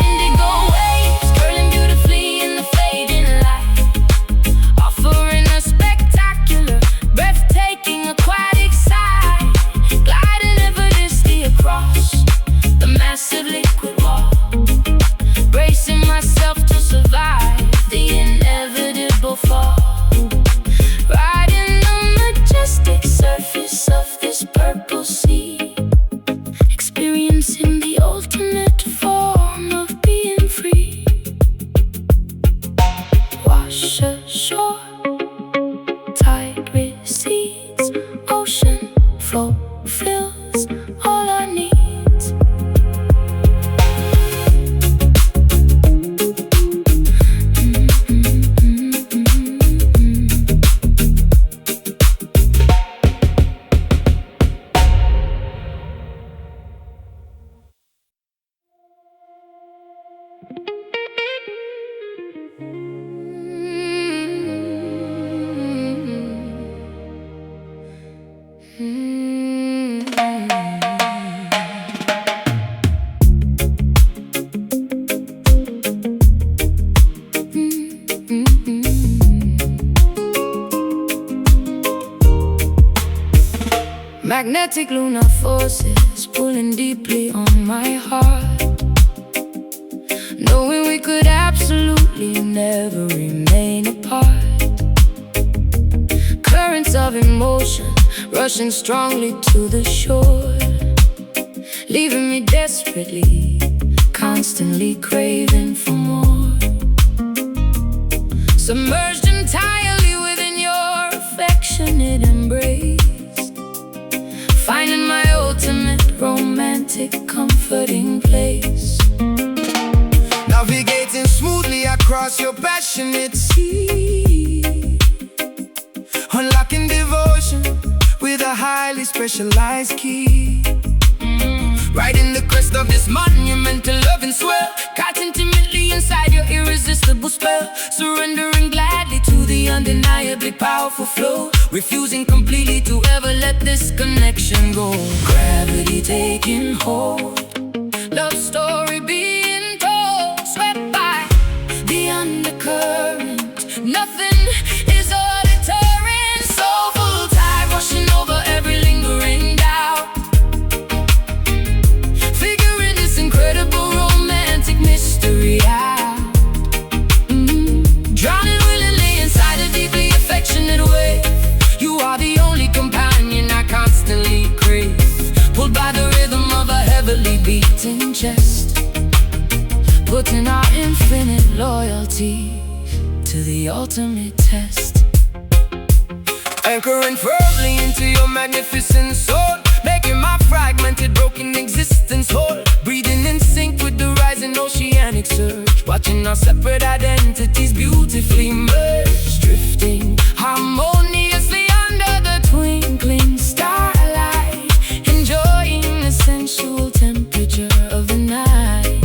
Indigo waves curling beautifully in the fading light, offering a spectacular, breathtaking aquatic sight. Gliding effortlessly across the massive liquid wall, bracing myself to survive the inevitable fall. Riding the majestic surface of this purple sea, experiencing the ultimate form of being free. Wash ashore, tide recedes, ocean flow fills all our needs. Magnetic lunar forces pulling deeply on my heart, knowing we could absolutely never remain apart. Currents of emotion rushing strongly to the shore, leaving me desperately, constantly craving for more. Submerged entirely within your affectionate embrace, finding my ultimate romantic comforting place. Navigating smoothly across your passionate sea, unlocking devotion with a highly specialized key. Riding the crest of this monumental loving swell, caught intimately inside your irresistible spell, surrendering gladly to the undeniably powerful flow, refusing completely to ever let this connection go. Gravity taking hold, Love story being told, swept by the undercurrent. Nothing is a deterrent. Soulful tide rushing over every lingering doubt, figuring this incredible romantic mystery out. Drowning willingly inside a deeply affectionate wave. You are the only companion I constantly crave, pulled by the rhythm of a heavily beating chest, putting our infinite loyalty to the ultimate test. anchoring firmly into your magnificent soul, making my fragmented, broken existence whole. Breathing in sync with the rising oceanic surge, watching our separate identities beautifully merge, drifting harmoniously under the twinkling starlight, enjoying the sensual temperature of the night.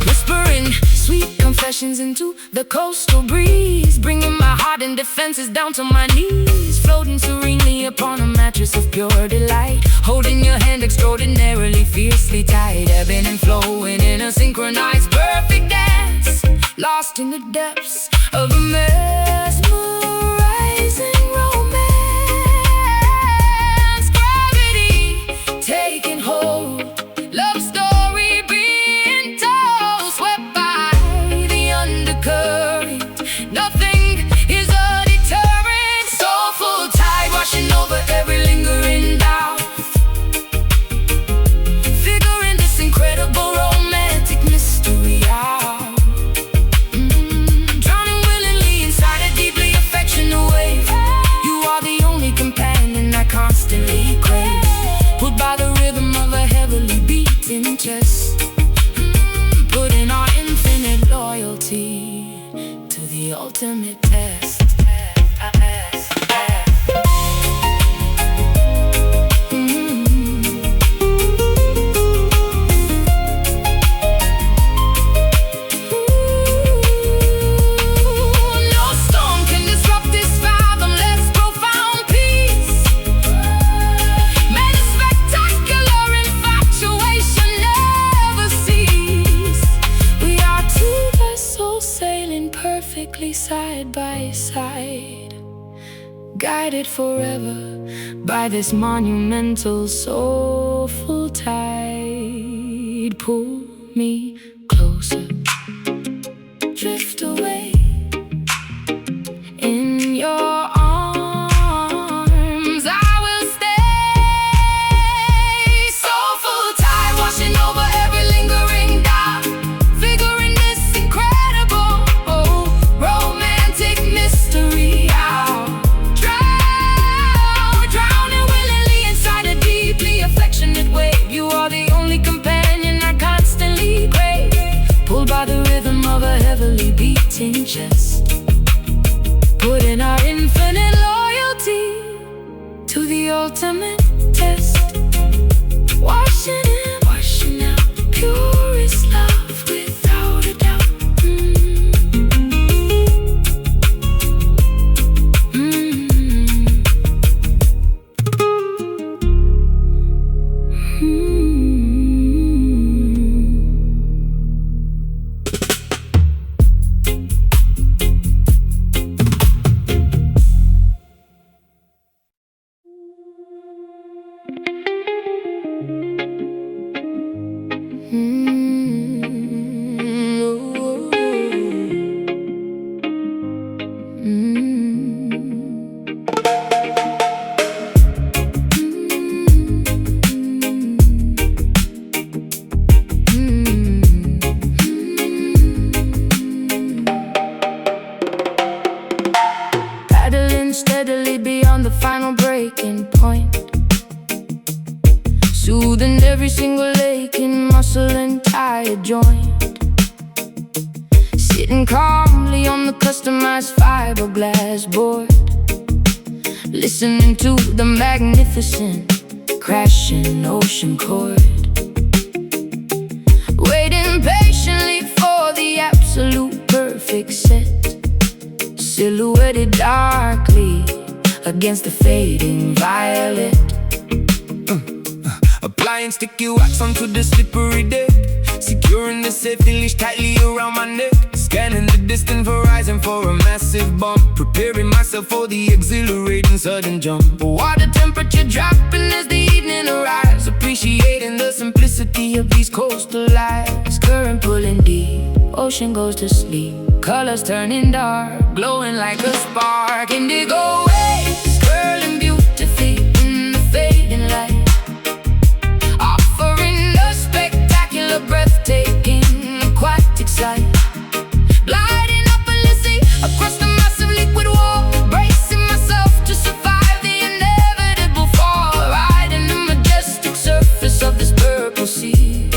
Whispering sweet confessions into the coastal breeze, bringing my heart and defenses down to my knees, floating serenely upon a mattress of pure delight, holding your hand extraordinarily fiercely tight, ebbing and flowing in a synchronized perfect dance, lost in the depths of a mesmerizing romance. Gravity taking hold, love story being told, swept by the undercurrent. Nothing is a deterrent. Soulful tide washing over every lingering doubt, figuring this incredible romantic mystery out. Drowning willingly ultimate test. Side by side, guided forever by this monumental soulful tide. Pull me closer, drift away in your arms. I will stay. Soulful tide washing over every lingering doubt, figuring this incredible romantic mystery out. Drowning willingly inside a deeply affectionate wave. You are the only companion I constantly crave, pulled by the rhythm of a heavily beating chest, putting our infinite loyalty to the ultimate test. Washing out the purest love without a doubt. Paddling steadily beyond the final breaking point, soothing every single aching muscle and tired joint. Sitting calmly on the customized fiberglass board, listening to the magnificent crashing ocean chord, waiting patiently for the absolute perfect set, silhouetted darkly against the fading violet. Applying sticky wax onto the slippery deck, securing the safety leash tightly around my neck. Scanning the distant horizon for a massive bump, preparing myself for the exhilarating sudden jump. Water temperature dropping as the evening arrives, appreciating the simplicity of these coastal lives. Current pulling deep, ocean goes to sleep, colors turning dark, glowing like a spark. Indigo waves curling beautifully in the fading light, offering a spectacular, breathtaking, aquatic sight. Gliding effortlessly across the massive liquid wall, bracing myself to survive the inevitable fall, riding the majestic surface of this purple sea,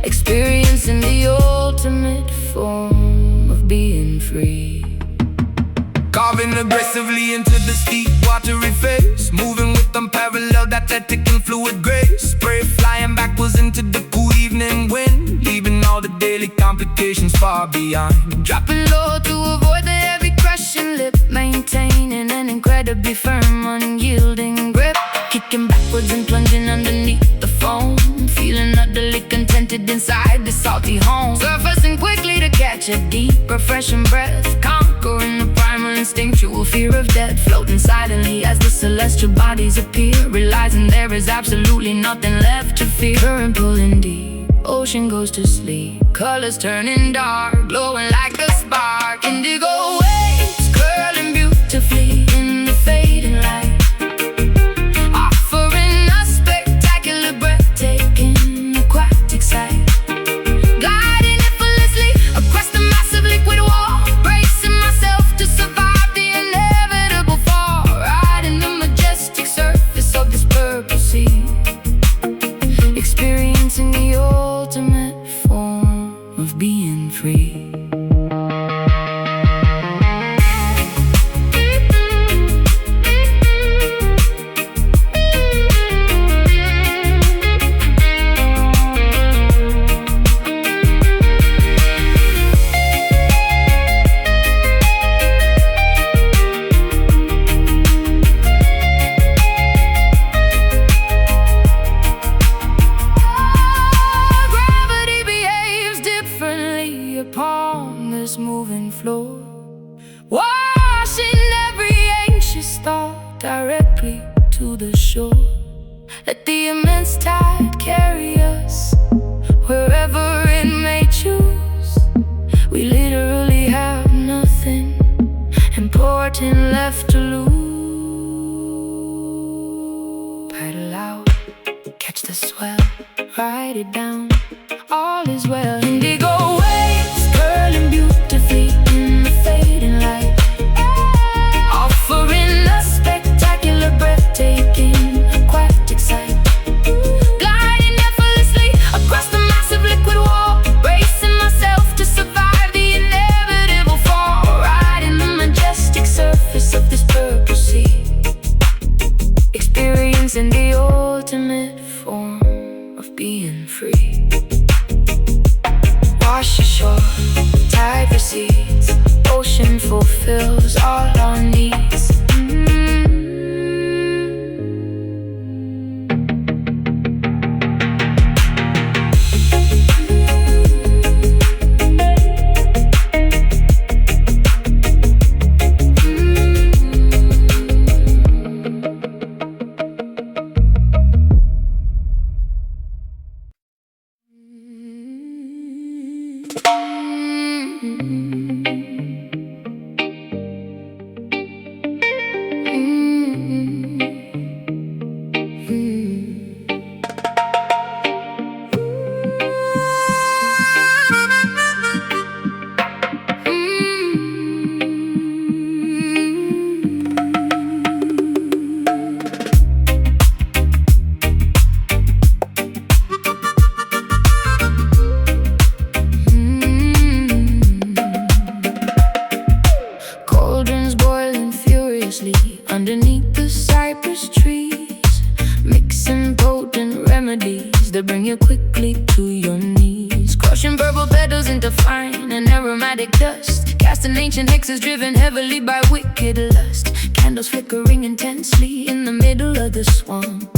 experiencing the ultimate form of being free. Carving aggressively into the steep, watery face, moving with unparalleled athletic and fluid grace. Spray flying backwards into the cool evening wind, leaving all the daily complications far behind. Dropping low to avoid the heavy crushing lip, maintaining an incredibly firm, unyielding grip, kicking backwards and plunging underneath the foam, feeling utterly contented inside the salty home. Surfacing quickly to catch a deep, refreshing breath, conquering the primal instinctual fear of death. Floating silently as the celestial bodies appear, realizing there is absolutely nothing left to fear. Current pulling deep, ocean goes to sleep, colors turning dark, glowing like a spark. Indigo waves curling beautifully in the fading light, offering a spectacular, breathtaking, aquatic sight. Gliding effortlessly across the massive liquid wall, bracing myself to survive the inevitable fall, riding the majestic surface of this purple sea, experiencing the ultimate form of being free. to the shore. Let the immense tide carry us wherever it may choose. We literally have nothing important left to lose. Paddle out, catch the swell, ride it down, all is well. Indigo waves curling beautifully in the fading light, offering a spectacular, breathtaking, aquatic sight. Gliding effortlessly across the massive liquid wall, bracing myself to survive the inevitable fall. Riding the majestic surface of this purple sea, experiencing the ultimate form of being free. Wash ashore, tide recedes, ocean fulfills all our needs. Underneath the cypress trees, mixing potent remedies that bring you quickly to your knees. Crushing purple petals into fine and aromatic dust, casting ancient hexes driven heavily by wicked lust. Candles flickering intensely in the middle of the swamp,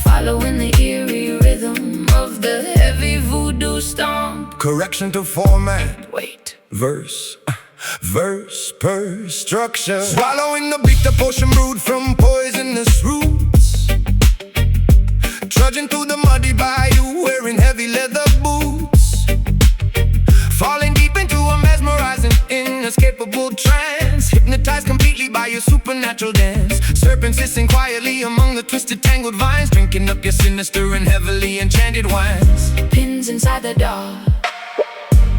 following the eerie rhythm of the heavy voodoo stomp. Correction to format. Wait. Verse per structure. Swallowing the bitter potion brewed from poisonous roots. Trudging through the muddy bayou, wearing heavy leather boots. Falling deep into a mesmerizing, inescapable trance. Hypnotized completely by your supernatural dance. Serpents hissing quietly among the twisted, tangled vines, drinking up your sinister and heavily enchanted wines. Pins inside the dark,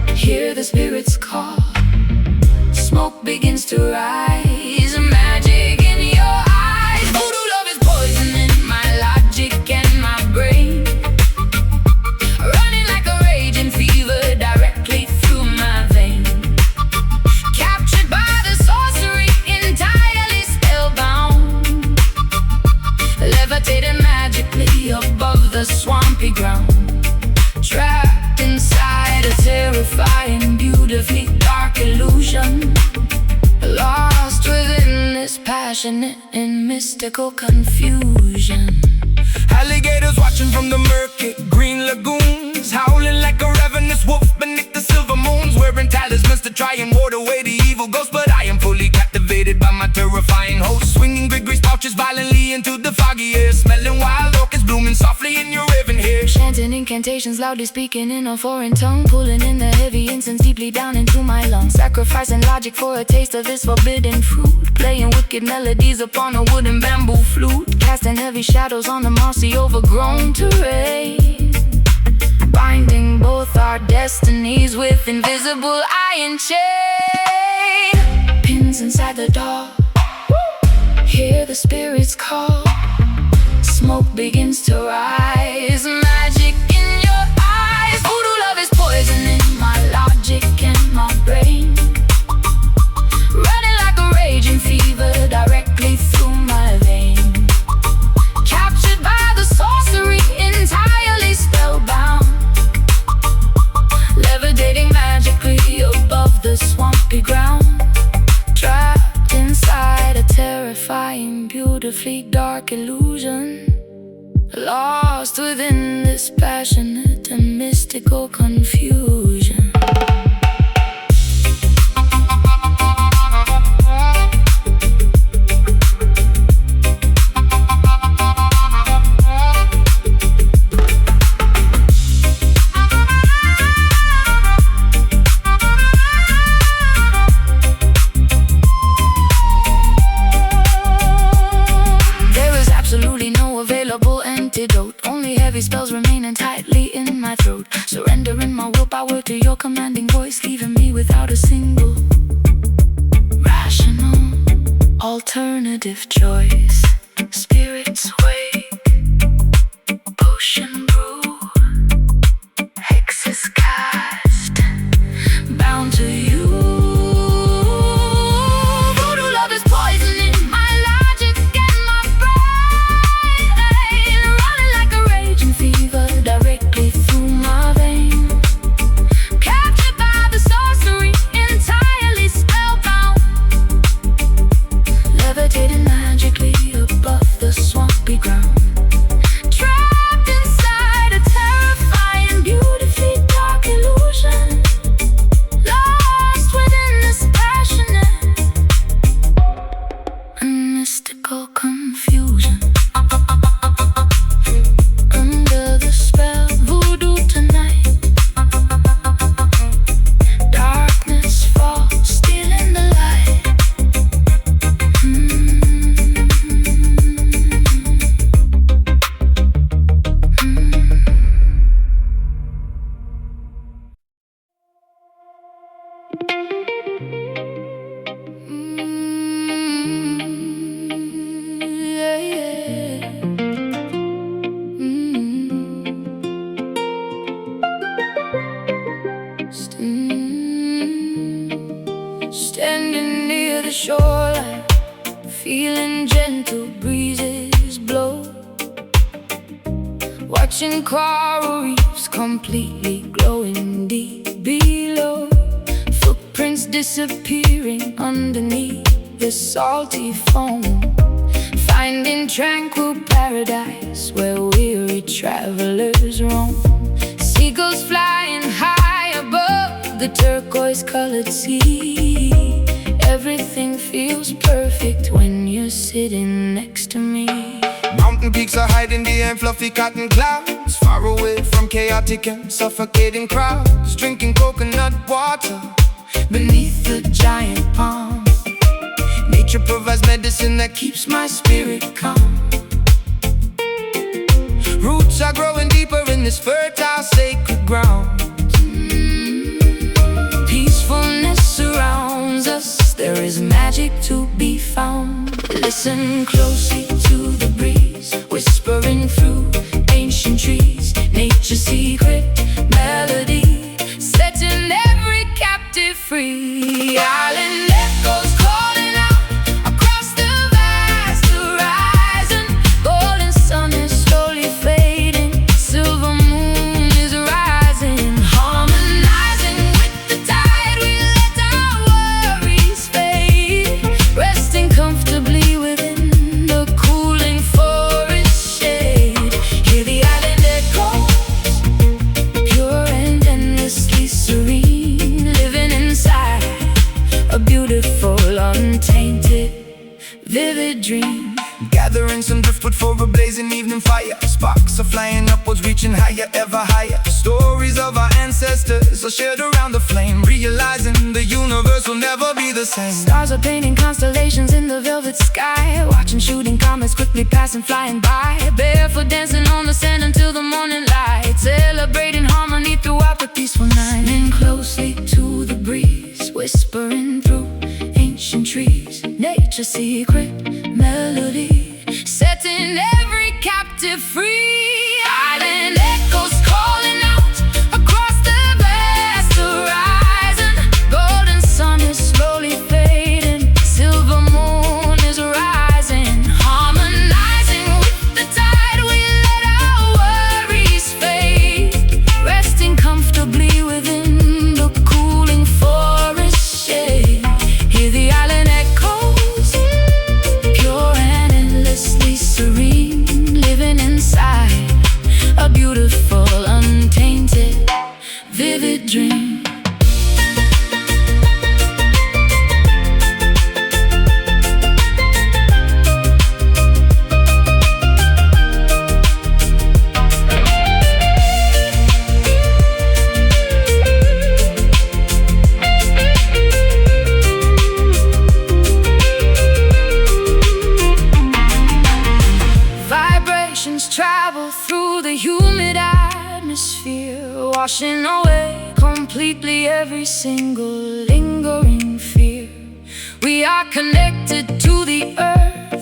hear the spirits call. Smoke begins to rise, magic in your eyes. Voodoo love is poisoning my logic and my brain, running like a raging fever directly through my veins. Captured by the sorcery, entirely spellbound, levitating magically above the swampy ground. Trapped inside a terrifying, beautifully dark illusion, lost within this passionate and mystical confusion. Alligators watching from the murky green lagoons, howling like a ravenous wolf beneath the silver moons, wearing talismans to try and ward away the evil ghost. But I am fully captivated by my terrifying host, swinging Gregory's pouches violently into the foggy air, smelling wild orchids blooming softly in your raven hair. Chanting incantations, loudly speaking in a foreign tongue, pulling in the heavy incense deeply down into my lungs. Sacrificing logic for a taste of this forbidden fruit, playing wicked melodies upon a wooden bamboo flute, casting heavy shadows on the mossy overgrown terrain, binding both our destinies with invisible iron chain. Pins inside the dark, hear the spirits call. Smoke begins to rise, magic in your eyes. Voodoo love is poisoning my logic and my brain, running like a raging fever directly through my veins. Captured by the sorcery, entirely spellbound, levitating magically above the swampy ground. Trapped inside a terrifying, beautifully dark illusion, lost within this passionate and mystical confusion. primitive choice. Spirits wake, potion brew, hexes cast, bound to you. Voodoo love is poisoning my logic and my brain, running like a raging fever directly through my veins. Captured by the sorcery, entirely spellbound, levitating magically above the swampy ground. Trapped inside a terrifying, beautifully dark illusion, lost within this passionate and mystical confusion. Under the spell, voodoo tonight, darkness falls, stealing the light. Yeah, yeah. Standing near the shoreline, feeling gentle breezes blow, watching coral reefs completely glowing deep below. Footprints disappearing underneath the salty foam, finding tranquil paradise where weary travelers roam. Seagulls flying high above the turquoise-colored sea. Everything feels perfect when you're sitting next to me. Mountain peaks are hiding behind fluffy cotton clouds, far away from chaotic and suffocating crowds, drinking coconut water beneath the giant palm. Nature provides medicine that keeps my spirit calm. Roots are growing deeper in this fertile, sacred ground. Peacefulness surrounds us, there is magic to be found. Listen closely to the breeze, whispering through ancient trees. Nature's secret melody, setting every captive free. Island echoes calling out across the vast horizon. Golden sun is slowly fading, silver moon is rising. Harmonizing with the tide, we let our worries fade, resting comfortably within the cooling forest shade. Hear the island echoes, pure and endlessly serene, living inside a beautiful, untainted, vivid dream. Gathering some driftwood for a blazing evening fire. Sparks are flying upwards, reaching higher, ever higher. Stories of our ancestors are shared around the flame, realizing the universe will never be the same. Stars are painting constellations in the velvet sky, watching shooting comets quickly passing, flying by. Barefoot dancing on the sand until the morning light, celebrating harmony throughout the peaceful night. Lean closely to the breeze, whispering through ancient trees. Nature's secret melody, setting every captive free. Island echoes calling out across the vast horizon. Golden sun is slowly fading, silver moon is rising. Harmonizing with the tide, we let our worries fade, resting comfortably within the cooling forest shade. Hear the island echoes, pure and endlessly serene, living inside a beautiful, untainted, vivid dream. Vibrations travel through the humid atmosphere, washing away completely every single lingering fear. We are connected to the earth,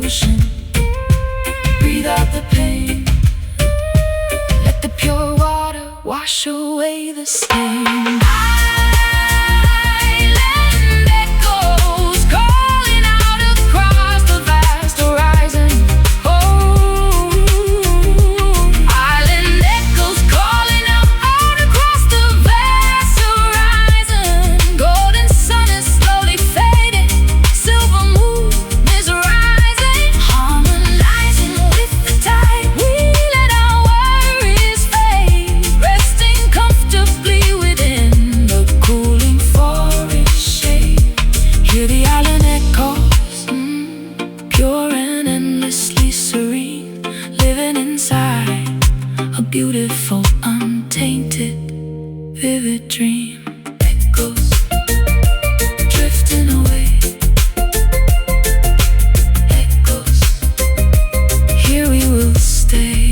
ocean. Breathe out the pain. Let the pure water wash away the stain. Island echoes calling out across the vast horizon. Oh, island echoes calling out across the vast horizon. Golden sun is slowly fading, silver moon is rising. Harmonizing with the tide, we let our worries fade, resting comfortably within the cooling forest shade. Hear the island echoes, pure and endlessly serene, living inside a beautiful, untainted, vivid dream. Echoes drifting away. Echoes, here we will stay.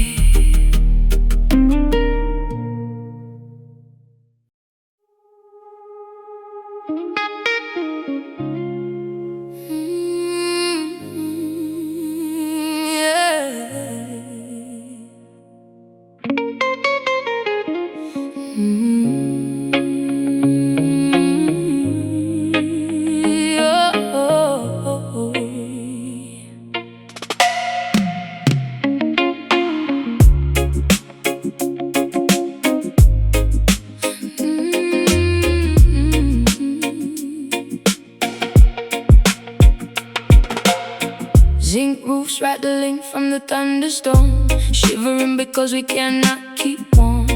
Zinc roofs rattling from the thunderstorm, shivering because we cannot keep warm.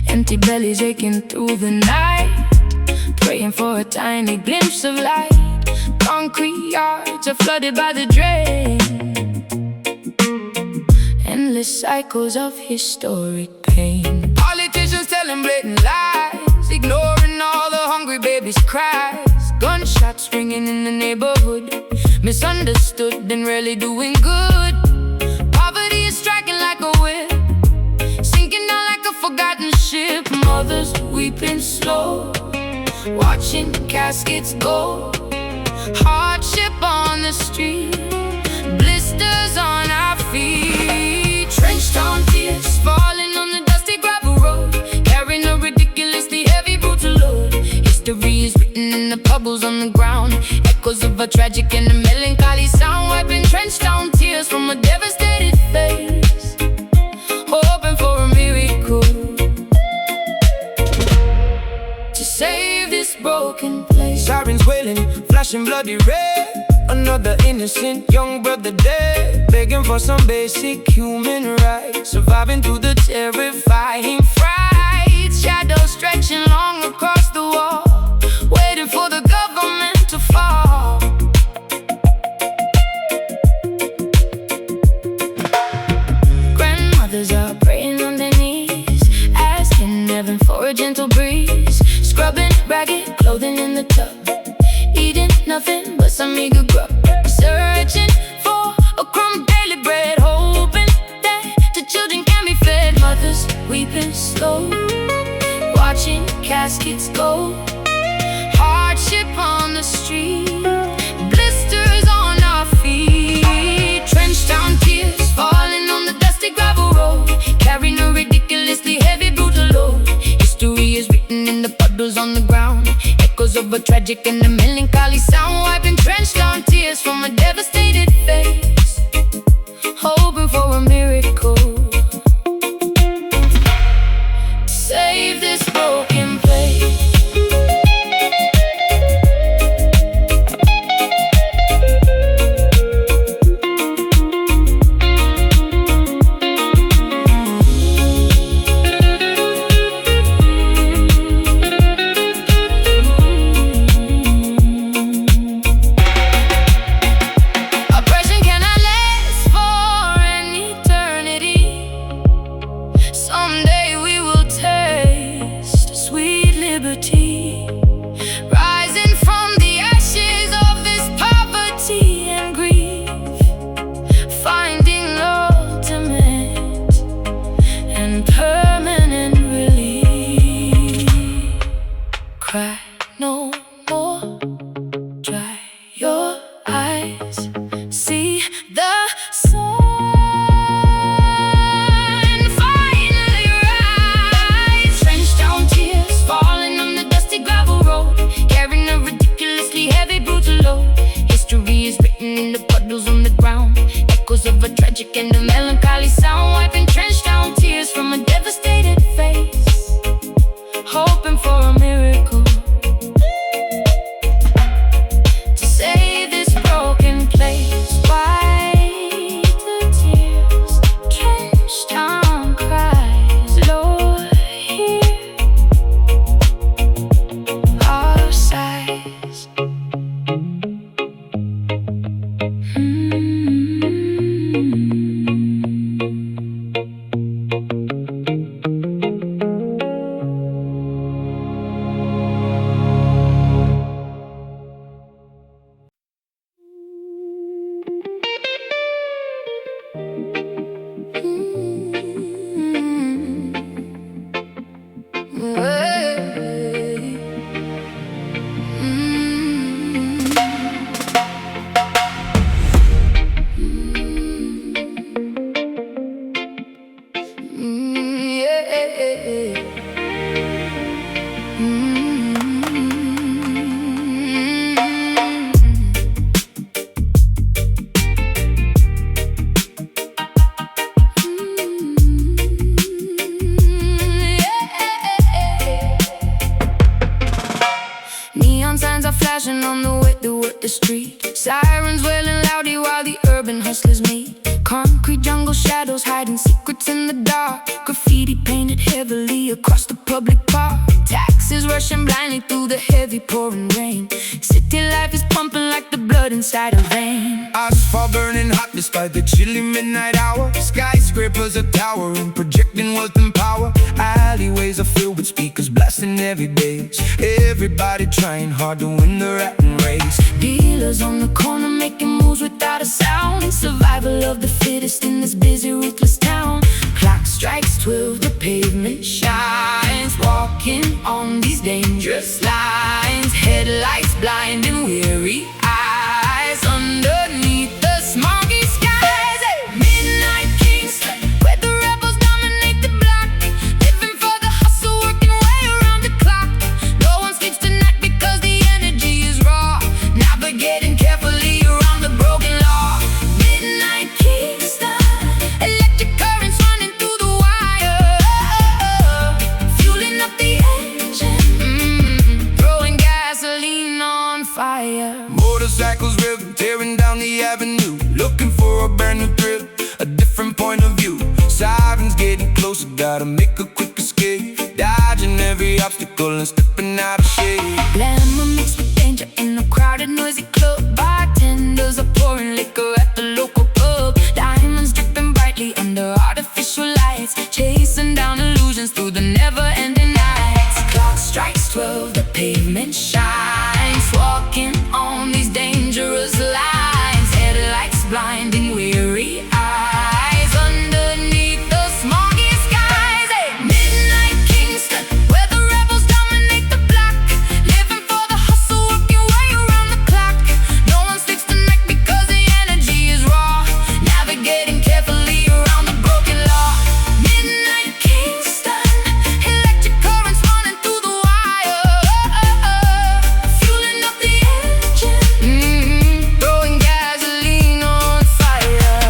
Empty bellies aching through the night, praying for a tiny glimpse of light. Concrete yards are flooded by the drain, endless cycles of historic pain. Politicians telling blatant lies, ignoring all the hungry babies' cries. Gunshots ringing in the neighborhood, misunderstood and rarely doing good. Poverty is striking like a whip, sinking down like a forgotten ship. Mothers weeping slow, watching caskets go. Hardship on the street, blisters on our feet. Trenched on tears falling on the dusty gravel road, carrying a ridiculously heavy brutal load. History is written in the pebbles on the ground, echoes of a tragic and a melancholy sound. Wiping trenched down tears from a devastated face, hoping for a miracle to save this broken place. Sirens wailing, flashing bloody red. Another innocent young brother dead, begging for some basic human rights. Surviving through the terrifying frights. Shadows stretching long across the wall, waiting for the government to fall. Grandmothers are praying on their knees, asking heaven for a gentle breeze. Scrubbing ragged clothing in the tub, eating nothing but some meager grub. Searching for a crumb of daily bread, hoping that the children can be fed. Mothers weeping slow, watching caskets go. Hardship on the street, blisters on our feet. Trenched down tears falling on the dusty gravel road, carrying a ridiculously heavy brutal load. History is written in the puddles on the ground, echoes of a tragic and a melancholy sound. Wiping trenched down tears from a devastated face, hoping for a miracle to save this broken place. street. Sirens wailing loudly while the urban hustlers meet. Concrete jungle shadows hiding secrets in the dark. Graffiti painted heavily across the public park. Taxis rushing blindly through the heavy pouring rain. City life is pumping like the blood inside a vein. Asphalt burning hot despite the chilly midnight hour. Skyscrapers are towering, projecting wealth and power. Alleyways are filled with speakers blasting every bass. Everybody trying hard to win the rat race. Dealers on the corner making moves without a sound. Survival of the fittest in this busy, ruthless town. Clock strikes 12, the pavement shines. Walking on these dangerous lines. Headlights blinding weary eyes. Underneath the smoggy skies, midnight Kingston, where the rebels dominate the block. Living for the hustle, working way around the clock. No one sleeps tonight because the energy is raw. Navigating carefully around the broken law. Midnight Kingston, electric currents running through the wire. Fueling up the engine, throwing gasoline on fire. Motorcycles revving, tearing down the avenue. Looking for a brand new thrill, a different point of view. Sirens getting closer, gotta make a quick escape. Dodging every obstacle and stepping out of shade. Glamour mixed with danger in a crowded, noisy club. Bartenders are pouring liquor at the local pub. Diamonds dripping brightly under artificial lights. Chasing down illusions through the never-ending nights. Clock strikes 12, the pavement shines. Walking on these dangerous lines. Headlights blinding weary eyes. Underneath the smoggy skies, midnight Kingston, where the rebels dominate the block. Living for the hustle, working way around the clock. No one sleeps tonight because the energy is raw. Navigating carefully around the broken law. Midnight Kingston, electric currents running through the wire. Fueling up the engine, throwing gasoline on fire.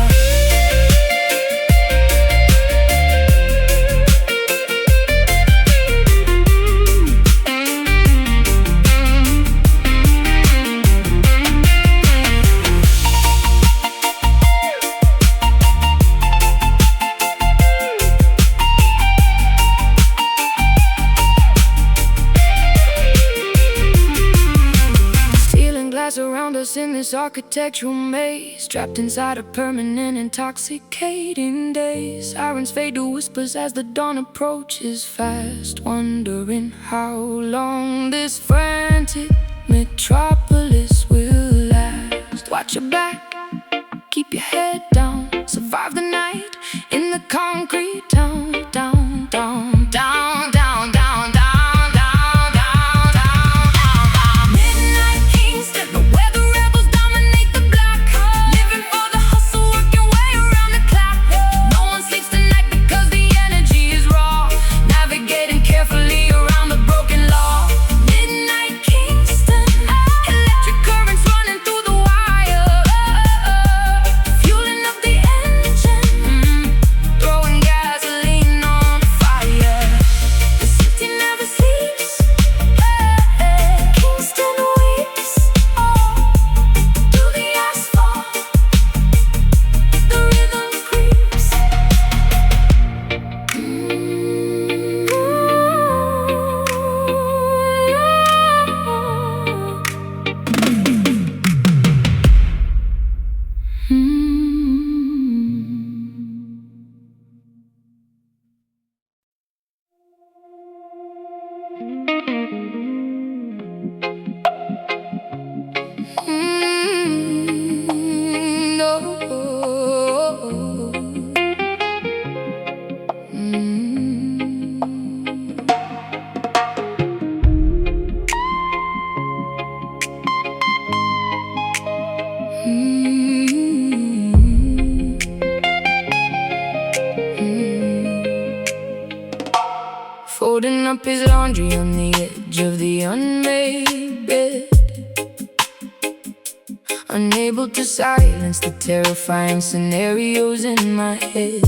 Stealing glass around us in this architectural maze. Trapped inside a permanent intoxicating daze. Sirens fade to whispers as the dawn approaches fast. Wondering how long this frantic metropolis will last. Watch your back, keep your head down. Survive the night in the concrete town. Down, down, down, down, down, down, down, down, down, down. Midnight Kingston, where the rebels dominate the block. Living for the hustle, working way around the clock. No one sleeps tonight because the energy is raw. Navigating carefully around the broken law. Midnight Kingston, electric currents running through the wire. Fueling up the engine, throwing gasoline on fire. The city never sleeps. Kingston weeps. Through the asphalt, the rhythm creeps. Folding up his laundry on the edge of the unmade bed. Unable to silence the terrifying scenarios in my head.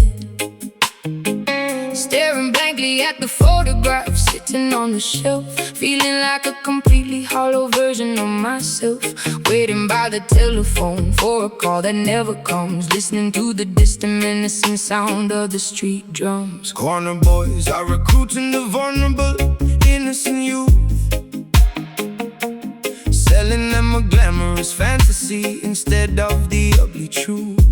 staring blankly at the photograph sitting on the shelf, feeling like a completely hollow version of myself. Waiting by the telephone for a call that never comes, listening to the distant menacing sound of the street drums. Corner boys are recruiting the vulnerable, innocent youth, selling them a glamorous fantasy instead of the ugly truth.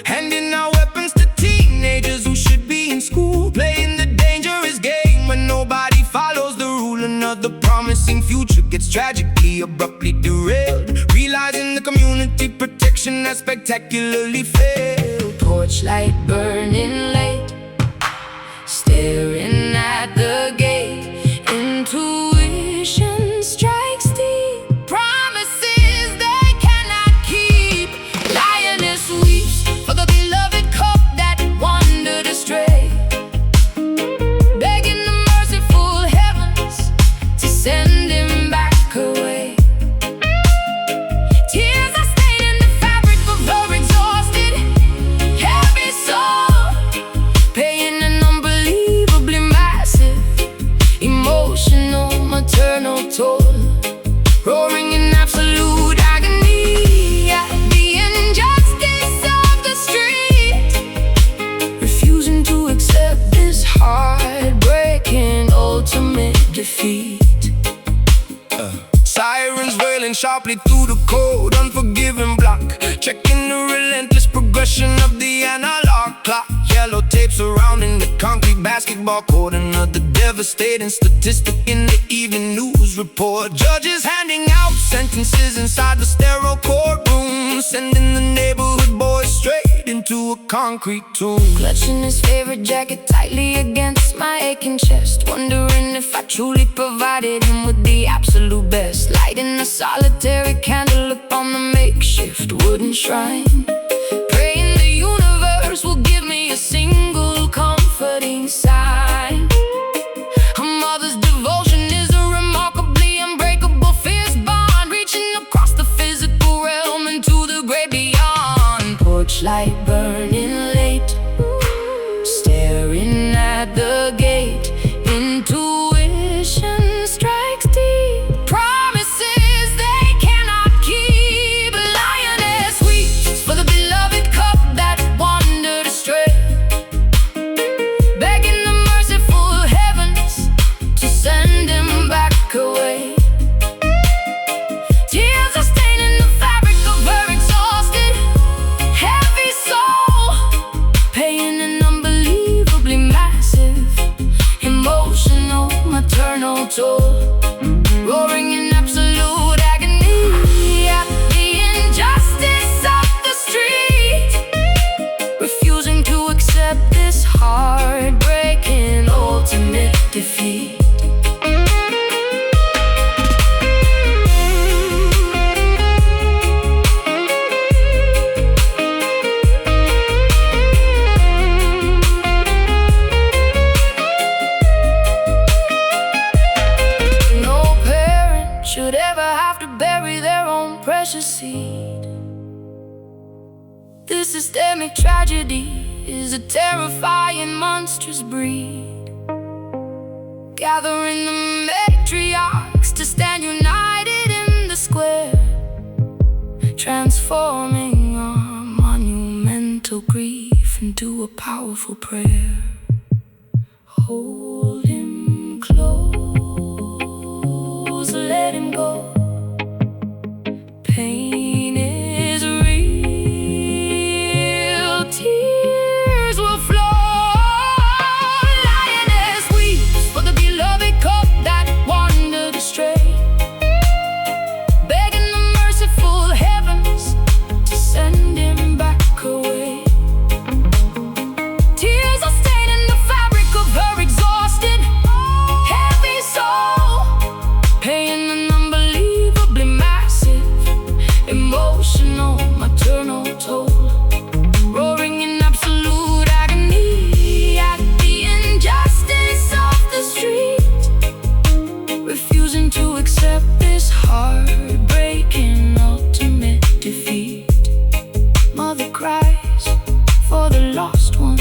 Handing out weapons to teenagers who should be in school, playing the dangerous game when nobody follows the rule. Another promising future gets tragically, abruptly derailed, realizing the community protection has spectacularly failed. Torchlight burning late, staring at the gate. Intuition strikes deep, promises they cannot keep. Lioness weeps for the beloved cup that wandered astray, begging the merciful heavens to send him back away. Tears are staining the fabric of her exhausted, heavy soul, paying an unbelievably massive emotional, maternal toll. Roaring in absolute agony at the injustice of the street, refusing to accept this heartbreaking ultimate defeat. Sirens wailing sharply through the cold, unforgiving block, checking the relentless progression of the analog clock. Yellow tape surrounding the concrete basketball court, another devastating statistic in the evening news report. Judges handing out sentences inside the sterile courtroom, sending the neighborhood boys straight into a concrete tomb. Clutching his favorite jacket tightly against my aching chest, wondering if I truly provided him with the absolute best. Lighting a solitary candle upon the makeshift wooden shrine, praying the universe will give me a single comforting sign. A mother's devotion is a remarkably unbreakable fierce bond, reaching across the physical realm into the great beyond. Torchlight burning late, staring at the gate. Intuition strikes deep, promises they cannot keep. Lioness weeps for the beloved cup that wandered astray, begging the merciful heavens to send him back away. Tears are staining the fabric of her exhausted, heavy soul, paying an unbelievably massive emotional, maternal toll. Roaring in absolute agony at the injustice of the street, refusing to accept this heartbreaking ultimate defeat. No parent should ever have to bury their own precious seed. This systemic tragedy is a terrifying, monstrous breed, gathering the matriarchs to stand united in the square, transforming our monumental grief into a powerful prayer. Hold him close, let him go. Pain is real, tears will flow. Lioness weeps for the beloved cup that wandered astray, begging the merciful heavens to send him back away. Tears are staining the fabric of her exhausted, heavy soul, paying an unbelievably massive emotional, maternal toll. Roaring in absolute agony at the injustice of the street, refusing to accept this heartbreaking ultimate defeat. Mother cries for the lost one.